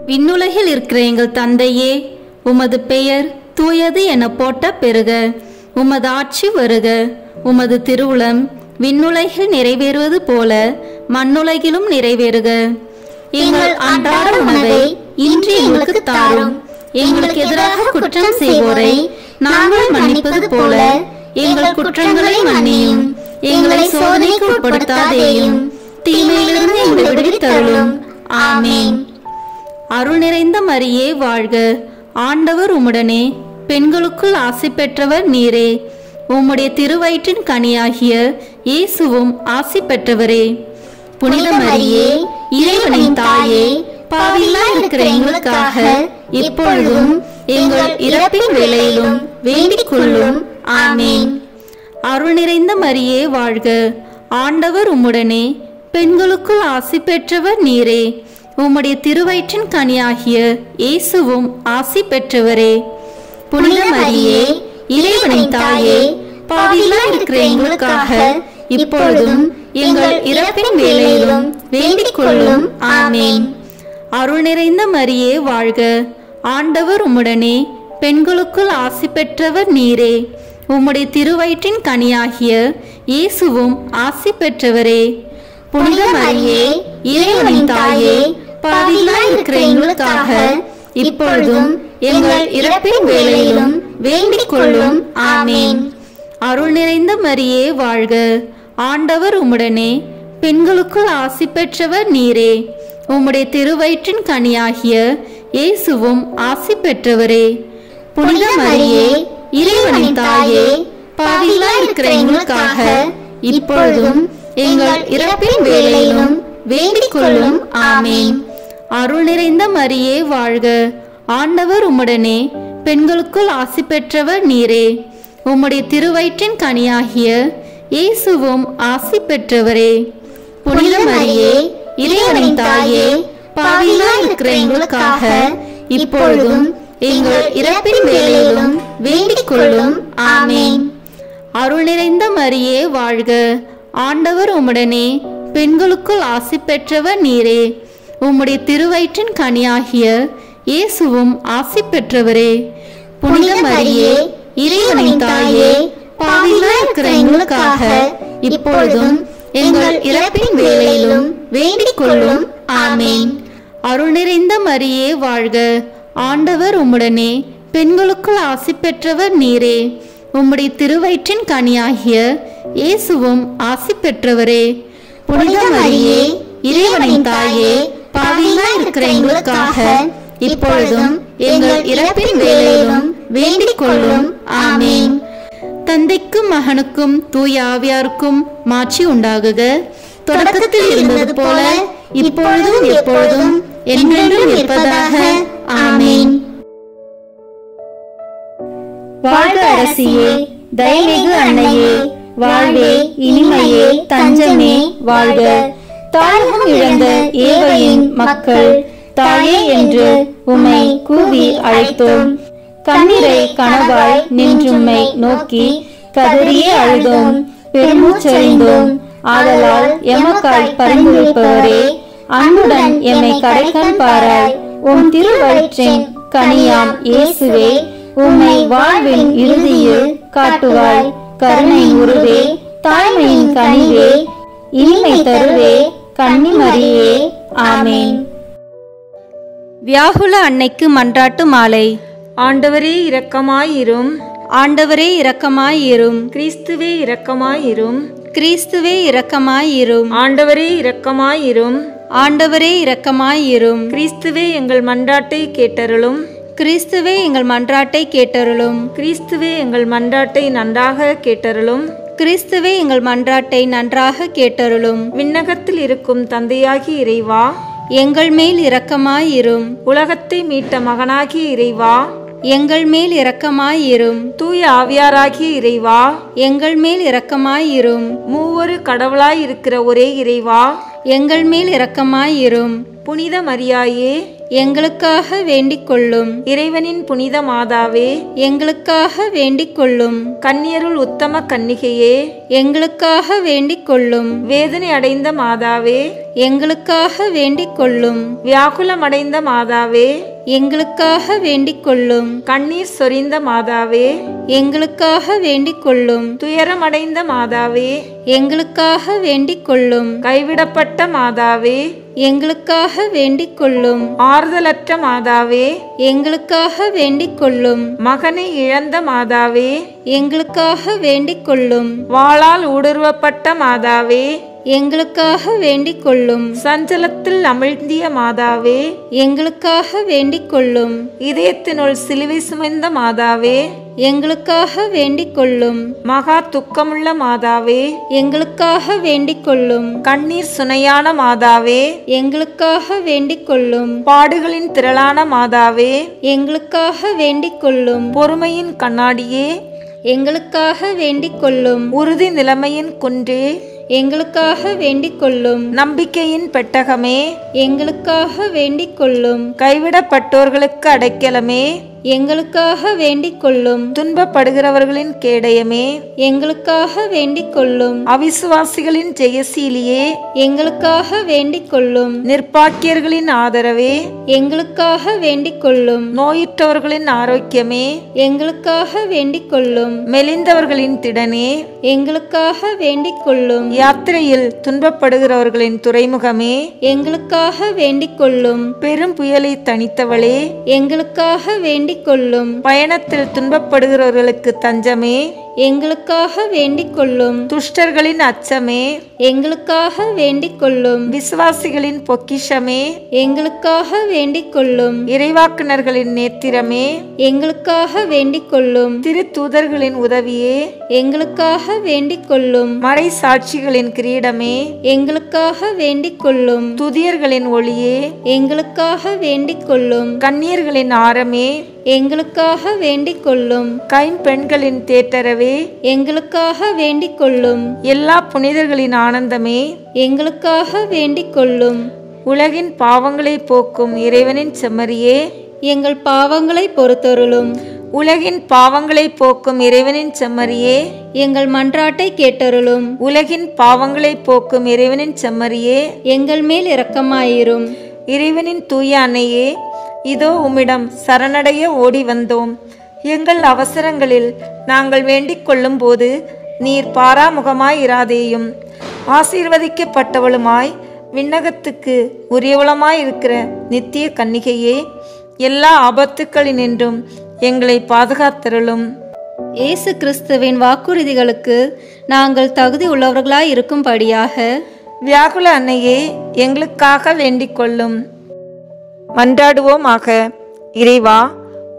விண்ணுலகில் இருக்கிற எங்கள் தந்தையே, உமது பெயர் தூயது என போட்ட பெருக. உமது ஆட்சி வருக. உமது திருவுளம் விண்ணுலகில் நிறைவேறுவது போல மண்ணுலகிலும் நிறைவேறுக. எங்கள் அன்றாட உணவை இன்று எங்களுக்கு தாரும். எங்களுக்கு எதிராக குற்றம் செய்வோரை நாங்கள் மன்னிப்பது போல எங்கள் குற்றங்களை மன்னியும். எங்களை சோதனைக்கு உட்படுத்தாதேயும், தீமையிலிருந்து எங்களை விடுவித்தருளும். ஆமேன். அருள் நிறைந்த மரியே வாழ்க. ஆண்டவர் உம்முடனே, பெண்களுக்குள் ஆசி பெற்றவர் நீரே. உம்முடைய திருவயிற்றின் கனியாகிய இயேசுவும் ஆசி பெற்றவரே. புனித மரியே, இறைவனின் தாயே, பாவிகளாய் இருக்கிற எங்களுக்காக இப்பொழுதும் எங்கள் இறப்பின் வேளையிலும் வேண்டிக் கொள்ளும். ஆமேன். அருள் நிறைந்த மரியே வாழ்க. ஆண்டவர் உம்முடனே, பெண்களுக்குள் ஆசி பெற்றவர் நீரே. உம்முடைய திருவயிற்றின் கனியாகிய இயேசுவும் ஆசி பெற்றவரே. புனித மரியே, இறைவனின் தாயே, பாவிகளாய் இருக்கிற எங்களுக்காக இப்பொழுதும் எங்கள் இறப்பின் வேளையிலும் வேண்டிக் கொள்ளும். ஆமேன். அருள் நிறைந்த மரியே வாழ்க. ஆண்டவர் உம்முடனே, பெண்களுக்குள் ஆசி பெற்றவர் நீரே. உம்முடைய திருவயிற்றின் கனியாகிய இயேசுவும் ஆசி பெற்றவரே. புனித மரியே, இறைவனின் தாயே, பாவிகளாய் இருக்கிற எங்களுக்காக இப்பொழுதும் எங்கள் இறப்பின் வேளையிலும் வேண்டிக் கொள்ளும். ஆமேன். அருள் நிறைந்த மரியே வாழ்க, ஆண்டவர் உம்முடனே, பெண்களுக்குள் ஆசி பெற்றவர் நீரே. உம்முடைய திருவயிற்றின் கனியாகிய இயேசுவும் ஆசி பெற்றவரே. புனித மரியே, இறைவனின் தாயே, பாவிகளாய் இருக்கிற எங்களுக்காக இப்பொழுதும் எங்கள் இறப்பின் வேளையிலும் வேண்டிக் கொள்ளும். ஆமேன். அருள் நிறைந்த மரியே வாழ்க, ஆண்டவர் உம்முடனே, பெண்களுக்குள் ஆசி பெற்றவர் நீரே. உம்முடைய திருவயிற்றின் கனியாகிய இயேசுவும் ஆசி பெற்றவரே. புனித மரியே, இறைவனின் தாயே, பாவிகளாய் இருக்கிற எங்களுக்காக இப்பொழுதும் எங்கள் இறப்பின் வேளையிலும் வேண்டிக் கொள்ளும். ஆமேன். அருள் நிறைந்த மரியே வாழ்க, ஆண்டவர் உம்முடனே, பெண்களுக்குள் ஆசி பெற்றவர் நீரே. உம்முடைய திருவயிற்றின் கனியாகிய இயேசுவும் ஆசி பெற்றவரே. புனித மரியே, இறைவனின் தாயே, பாவிகளாய் இருக்கிற எங்களுக்காக இப்பொழுதும் எங்கள் இறப்பின் வேளையிலும் வேண்டிக் கொள்ளும். ஆமேன். அருள் நிறைந்த மரியே வாழ்க, ஆண்டவர் உம்முடனே, பெண்களுக்குள் ஆசி பெற்றவர் நீரே. உம்முடைய திருவயிற்றின் கனியாகிய இயேசுவும் ஆசி பெற்றவரே. புனித மரியே, இறைவனின் தாயே, பாவிகளாய் இருக்கிற எங்களுக்காக இப்பொழுதும் எங்கள் இறப்பின் வேளையிலும் வேண்டிக் கொள்ளும். ஆமேன். தந்தைக்கும் மகனுக்கும் தூய ஆவியாருக்கும் மாட்சி உண்டாகுக. தொடக்கத்தில் இருந்தது போல இப்பொழுதும் எப்பொழுதும் என்றென்றும் இருப்பதாக. ஆமேன். வாழ்க அரசியே, தயமிகு அன்னையே, வாழ்வே இனிமையே தஞ்சமே வாழ்க. தாயகம் இழந்த ஏழையின் மக்கள் தாயே என்று உம்மை கூவி அழைத்தோம். கண்ணீரை கனவாய் நின்றும்மை நோக்கி கதறியே அழுதோம், பெருமூச்சறிந்தோம். ஆதலால் எமக்காய் பரிந்துரைப்பவரே, அன்புடன் எம்மை கடைக்கண் பாராய். உம் திருவயிற்றின் கனியாம் இயேசுவே, உம்மை வாழ்வின் இறுதியில் காட்டுவாய். கருணை உருவே, தாய்மையின் கனிவே, இனிமை தருவே, கன்னிமரியே. ஆமேன். வியாகுல அன்னைக்கு மன்றாட்டு மாலை. ஆண்டவரே இரக்கமாயிரும், ஆண்டவரே இரக்கமாயிரும், கிறிஸ்துவே இரக்கமாயிரும், கிறிஸ்துவே இரக்கமாயிரும், ஆண்டவரே இரக்கமாயிரும், ஆண்டவரே இரக்கமாயிரும், கிறிஸ்துவே எங்கள் மன்றாட்டை கேட்டருளும், கிறிஸ்துவே எங்கள் மன்றாட்டை கேட்டருளும், கிறிஸ்துவே எங்கள் மன்றாட்டை நன்றாக கேட்டருளும், கிறிஸ்துவே எங்கள் மன்றாட்டை நன்றாக கேட்டருளும். விண்ணகத்தில் இருக்கும் தந்தையாகி இறைவா, எங்கள் மேல் இரக்கமாயிரும். உலகத்தை மீட்ட மகனாகி இறைவா, எங்கள் மேல் இரக்கமாயிரும். தூய ஆவியாராகிய இறைவா, எங்கள் மேல் இரக்கமாயிரும். மூவொரு கடவுளாய் இருக்கிற ஒரே இறைவா, எங்கள் மேல் இரக்கமாயிரும். புனித மரியாயே, எங்களுக்காக வேண்டிக் கொள்ளும். இறைவனின் புனித மாதாவே, எங்களுக்காக வேண்டிக் கொள்ளும். கன்னியருள் உத்தம கன்னிகையே, எங்களுக்காக வேண்டிக் கொள்ளும். வேதனை அடைந்த மாதாவே, எங்களுக்காக வேண்டிக் கொள்ளும். வியாகுலமடைந்த மாதாவே, எங்களுக்காக வேண்டிக் கொள்ளும். கண்ணீர் சொரிந்த மாதாவே, எங்களுக்காக வேண்டிக் கொள்ளும். துயரமடைந்த மாதாவே, எங்களுக்காக வேண்டிக் கொள்ளும். கைவிடப்பட்ட மாதாவே, எங்களுக்காக வேண்டிக் கொள்ளும். ஆறுதலற்ற மாதாவே, எங்களுக்காக வேண்டிக் கொள்ளும். மகனை இழந்த மாதாவே, எங்களுக்காக வேண்டிக் கொள்ளும். வாளால் ஊடுருவப்பட்ட மாதாவே, எங்களுக்காக வேண்டிக் கொள்ளும். சஞ்சலத்தில் அமிழ்ந்திய மாதாவே, எங்களுக்காக வேண்டிக் கொள்ளும். இதயத்தினுள் சிலுவை சுமந்த மாதாவே, எங்களுக்காக வேண்டிக் கொள்ளும். மகா துக்கமுள்ள மாதாவே, எங்களுக்காக வேண்டிக் கொள்ளும். கண்ணீர் சுனையான மாதாவே, எங்களுக்காக வேண்டிக் கொள்ளும். பாடுகளின் திரளான மாதாவே, எங்களுக்காக வேண்டிக் கொள்ளும். பொறுமையின் கண்ணாடியே, எங்களுக்காக வேண்டிக் கொள்ளும். உறுதி நிலைமையின் குன்றே, எங்களுக்காக வேண்டிக் கொள்ளும். நம்பிக்கையின் பெட்டகமே, எங்களுக்காக வேண்டிக் கொள்ளும். கைவிடப்பட்டோர்களுக்கு அடைக்கலமே, எங்களுக்காக வேண்டிக் கொள்ளும். துன்பப்படுகிறவர்களின் கேடயமே, எங்களுக்காக வேண்டிக் கொள்ளும். அவிசுவாசிகளின் ஜெயசீலியே, எங்களுக்காக வேண்டிக் கொள்ளும். நிர்பாக்கியர்களின் ஆதரவே, எங்களுக்காக வேண்டிக் கொள்ளும். நோயுற்றவர்களின் ஆரோக்கியமே, எங்களுக்காக வேண்டிக் கொள்ளும். மெலிந்தவர்களின் திடனே, எங்களுக்காக வேண்டிக் கொள்ளும். யாத்திரையில் துன்பப்படுகிறவர்களின் துறைமுகமே, எங்களுக்காக வேண்டிக் கொள்ளும். பெரும் புயலை தணித்தவளே, எங்களுக்காக வேண்டிக் கொள்ளும். பயணத்தில் துன்பப்படுகிறவர்களுக்கு தஞ்சமே, எங்களுக்காக வேண்டிக் கொள்ளும். துஷ்டர்களின் அச்சமே, எங்களுக்காக வேண்டிக் கொள்ளும். விசுவாசிகளின் பொக்கிஷமே, எங்களுக்காக வேண்டிக் கொள்ளும். இறைவாக்குனர்களின் நேத்திரமே, எங்களுக்காக வேண்டிக் கொள்ளும். திருத்தூதர்களின் உதவியே, எங்களுக்காக வேண்டிக் கொள்ளும். மறை சாட்சிகளின் கிரீடமே, எங்களுக்காக வேண்டிக் கொள்ளும். துதியர்களின் ஒளியே, எங்களுக்காக வேண்டிக் கொள்ளும். கன்னியர்களின் ஆரமே, எங்களுக்காக வேண்டிக் கொள்ளும். கைம்பெண்களின் தேற்றரவே, எங்களுக்காக வேண்டிக் கொள்ளும். எல்லா புனிதர்களின் ஆனந்தமே, எங்களுக்காக வேண்டிக் கொள்ளும். உலகின் பாவங்களை போக்கும் இறைவனின் செம்மறியே, எங்கள் பாவங்களை பொறுத்தருளும். உலகின் பாவங்களை போக்கும் இறைவனின் செம்மறியே, எங்கள் மன்றாட்டை கேட்டருளும். உலகின் பாவங்களை போக்கும் இறைவனின் செம்மறியே, எங்கள் மேல் இரக்கமாயிரும். இறைவனின் தூய அன்னையே, இதோ உம்மிடம் சரணடைய ஓடி வந்தோம். எங்கள் அவசரங்களில் நாங்கள் வேண்டிக் கொள்ளும் போது நீர் பாராமுகமாயிராதேயும். ஆசீர்வதிக்கப்பட்டவளுமாய் விண்ணகத்துக்கு உரியவளமாயிருக்கிற நித்திய கன்னிகையே, எல்லா ஆபத்துக்களினின்றும் எங்களை பாதுகாத்தருளும். இயேசு கிறிஸ்துவின் வாக்குறுதிகளுக்கு நாங்கள் தகுதி உள்ளவர்களாய் இருக்கும்படியாக வியாகுல அன்னையே, எங்களுக்காக வேண்டிக் கொள்ளும். மன்றாடுவோமாக. இறைவா,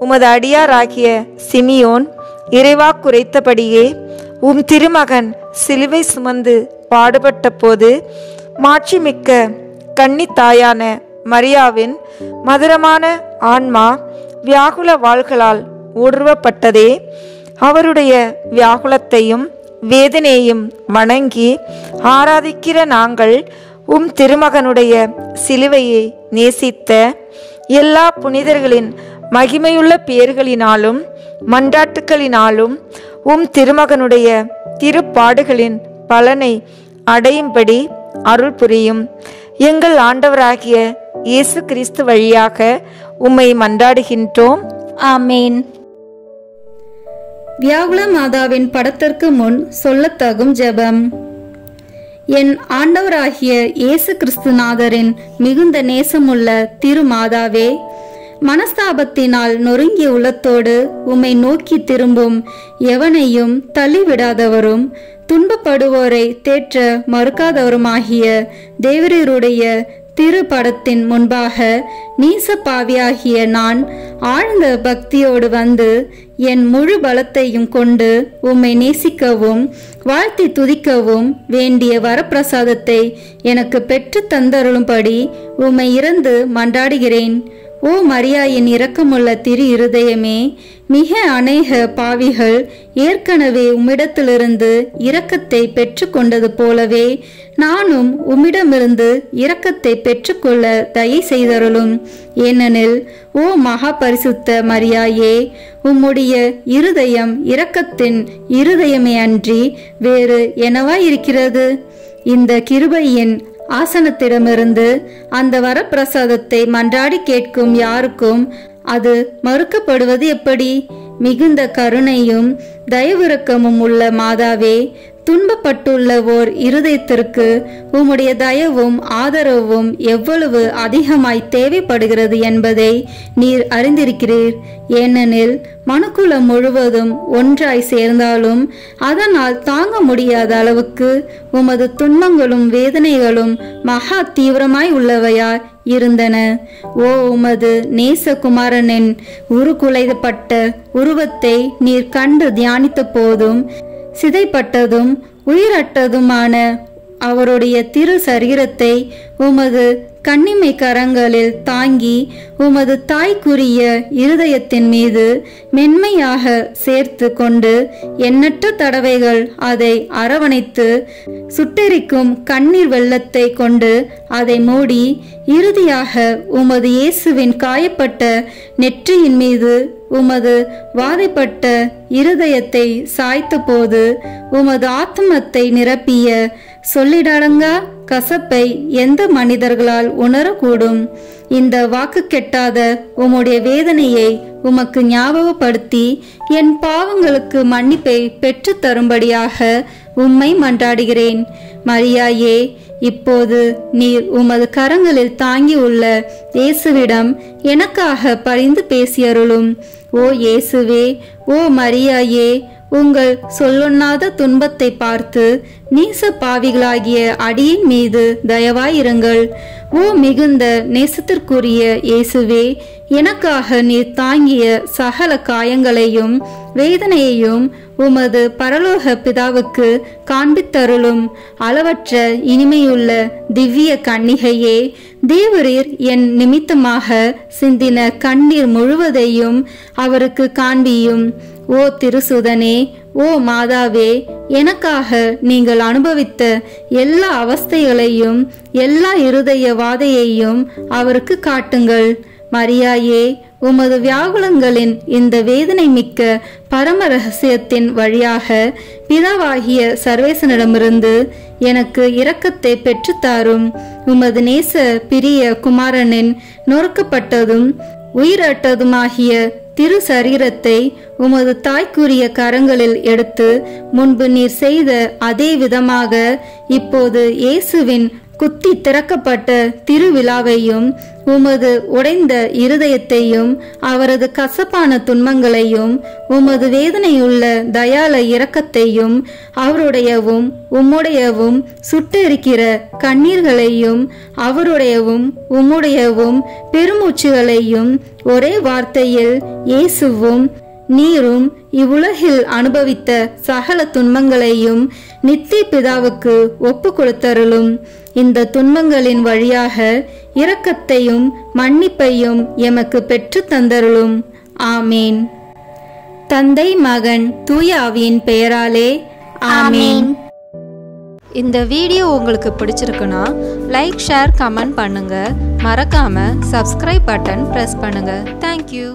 உமது அடியாராகிய சிமியோன் இறைவாக்குரைத்தபடியே உம் திருமகன் சிலுவை சுமந்து பாடுபட்ட போது மாட்சிமிக்க கன்னித்தாயான மரியாவின் மதுரமான ஆன்மா வியாகுல வாள்களால் ஊடுருவப்பட்டதே. அவருடைய வியாகுலத்தையும் வேதனையும் வணங்கி ஆராதிக்கிற நாங்கள் உம் திருமகனுடைய சிலுவையை நேசித்த எல்லா புனிதர்களின் மகிமையுள்ள பெயர்களினாலும் மன்றாட்டுக்களினாலும் உம் திருமகனுடைய திருப்பாடுகளின் பலனை அடையும்படி அருள் புரியும். எங்கள் ஆண்டவராகிய இயேசு கிறிஸ்து வழியாக உம்மை மன்றாடுகின்றோம். ஆமேன். வியாகுல மாதாவின் படத்திற்கு முன் சொல்லத்தகும் ஜெபம். என் ஆண்டவராகிய இயேசு கிறிஸ்துநாதரின் மிகுந்த நேசமுள்ள திருமாதாவே, மனஸ்தாபத்தினால் நொறுங்கிய உள்ளத்தோடு உம்மை நோக்கி திரும்பும் எவனையும் தள்ளிவிடாதவரும் துன்பப்படுவோரை தேற்ற மறுக்காதவருமாகிய தேவரீருடைய திருப்படத்தின் முன்பாக நீச பாவியாகிய நான் ஆழ்ந்த பக்தியோடு வந்து என் முழு பலத்தையும் கொண்டு உம்மை நேசிக்கவும் வாழ்த்தி துதிக்கவும் வேண்டிய வரப்பிரசாதத்தை எனக்கு பெற்று தந்தருளும்படி உம்மை இறந்து மன்றாடுகிறேன். ஓ மரியாயின் இரக்கமுள்ள திரு இருதயமே, மிக அநேக பாவிகள் ஏற்கனவே உம்மிடத்திலிருந்து இரக்கத்தை பெற்று கொண்டது போலவே நானும் உம்மிடமிருந்து இரக்கத்தை பெற்றுக்கொள்ள தயை செய்தருளும். ஏனெனில் ஓ மகா பரிசுத்த மரியாயே, உம்முடைய இருதயம் இரக்கத்தின் இருதயமே அன்றி வேறு என்னவாயிருக்கிறது? இந்த கிருபையின் ஆசனத்திடமிருந்து அந்த வரப்பிரசாதத்தை மன்றாடி கேட்கும் யாருக்கும் அது மறுக்கப்படுவது எப்படி? மிகுந்த கருணையும் தயவிரக்கமும் உள்ள மாதாவே, துன்பப்பட்டுள்ள ஓர் இருதயத்திற்கு உம்முடைய தயவும் ஆதரவும் எவ்வளவு அதிகமாய் தேவைப்படுகிறது என்பதை நீர் அறிந்திருக்கிறீர். ஏனெனில் மனுக்குலம் முழுவதும் ஒன்றாய் சேர்ந்தாலும் அதனால் தாங்க முடியாத அளவுக்கு உமது துன்பங்களும் வேதனைகளும் மகா தீவிரமாய் உள்ளவையாய் இருந்தன. ஓ உமது நேசகுமாரனின் உருக்குலைப்பட்ட உருவத்தை நீர் கண்டு தியானித்த போதும் சிதைப்பட்டதும் உயிரற்றதுமான அவருடைய திரு சரீரத்தை உமது கன்னிமை கரங்களில் தாங்கி உமது தாய்க்குரிய இருதயத்தின் மீது மென்மையாக சேர்த்து கொண்டு எண்ணற்ற தடவைகள் அதை அரவணைத்து சுட்டெரிக்கும் கண்ணீர் வெள்ளத்தை கொண்டு அதை மூடி இறுதியாக உமது இயேசுவின் காயப்பட்ட நெற்றியின் மீது உமது வாதைப்பட்ட இருதயத்தை சாய்த்த போது உமது ஆத்மத்தை நிரப்பிய சொல்லிடடங்கா கசப்பை எந்த மனிதர்களால் உணரக்கூடும்? இந்த வாக்கு கெட்டாத உம்முடைய வேதனையை உமக்கு ஞாபகப்படுத்தி என் பாவங்களுக்கு மன்னிப்பை பெற்று தரும்படியாக உம்மை மன்றாடுகிறேன். மரியாயே, இப்போது நீர் உமது கரங்களில் தாங்கியுள்ள இயேசுவிடம் எனக்காக பரிந்து பேசியருளும். ஓ இயேசுவே, ஓ மரியாயே, உங்கள் சொல்லொண்ணாத துன்பத்தை பார்த்து நீச பாவிகளாகிய அடியின் மீது தயவாயிருங்கள். ஓ மிகுந்த நேசத்திற்குரிய இயேசுவே, எனக்காக நீர் தாங்கிய சகல காயங்களையும் வேதனையையும் உமது பரலோக பிதாவுக்கு காண்பித்தருளும். அளவற்ற இனிமையுள்ள திவ்ய கன்னிகையே, தேவரீர் என் நிமித்தமாக சிந்தின கண்ணீர் முழுவதையும் அவருக்கு காண்பியும். ஓ திருசுதனே, ஓ மாதாவே, எனக்காக நீங்கள் அனுபவித்த எல்லா அவஸ்தைகளையும் எல்லா இருதய வாதையையும் அவருக்கு காட்டுங்கள். மரியாயே, உமது வியாகுலங்களின் இந்த வேதனை மிக்க பரம ரகசியத்தின் வழியாக பிதாவாகிய சர்வேசனிடமிருந்து எனக்கு இரக்கத்தை பெற்றுத்தாரும். உமது நேச பிரிய குமாரனின் நொறுக்கப்பட்டதும் உயிரற்றதுமாகிய திரு சரீரத்தை உமது தாய்க்குரிய கரங்களில் எடுத்து முன்பு நீர் செய்த அதே விதமாக இப்போது இயேசுவின் குத்தி திறக்கப்பட்ட திருவிழாவையும் உமது உடைந்த இருதயத்தையும் அவரது கசப்பான துன்பங்களையும் உமது வேதனையுள்ள தயால இரக்கத்தையும் அவருடையவும் உம்முடையவும் சுட்டெரிக்கிற கண்ணீர்களையும் அவருடையவும் உம்முடையவும் பெருமூச்சுகளையும் ஒரே வார்த்தையில் இயேசுவும் நீரும் இவ்வுலகில் அனுபவித்த சகல துன்பங்களையும் நித்திய பிதாவுக்கு ஒப்பு கொடுத்தருளும். இந்த துன்பங்களின் வழியாக இரக்கத்தையும் மன்னிப்பையும் எமக்கு பெற்று தந்தருளும். ஆமேன். தந்தை, மகன், தூய ஆவியின் பெயராலே ஆமேன். இந்த வீடியோ உங்களுக்கு பிடிச்சிருக்குன்னா லைக், ஷேர், கமெண்ட் பண்ணுங்க. மறக்காம சப்ஸ்கிரைப் பட்டன் பிரஸ் பண்ணுங்க. தேங்க்யூ.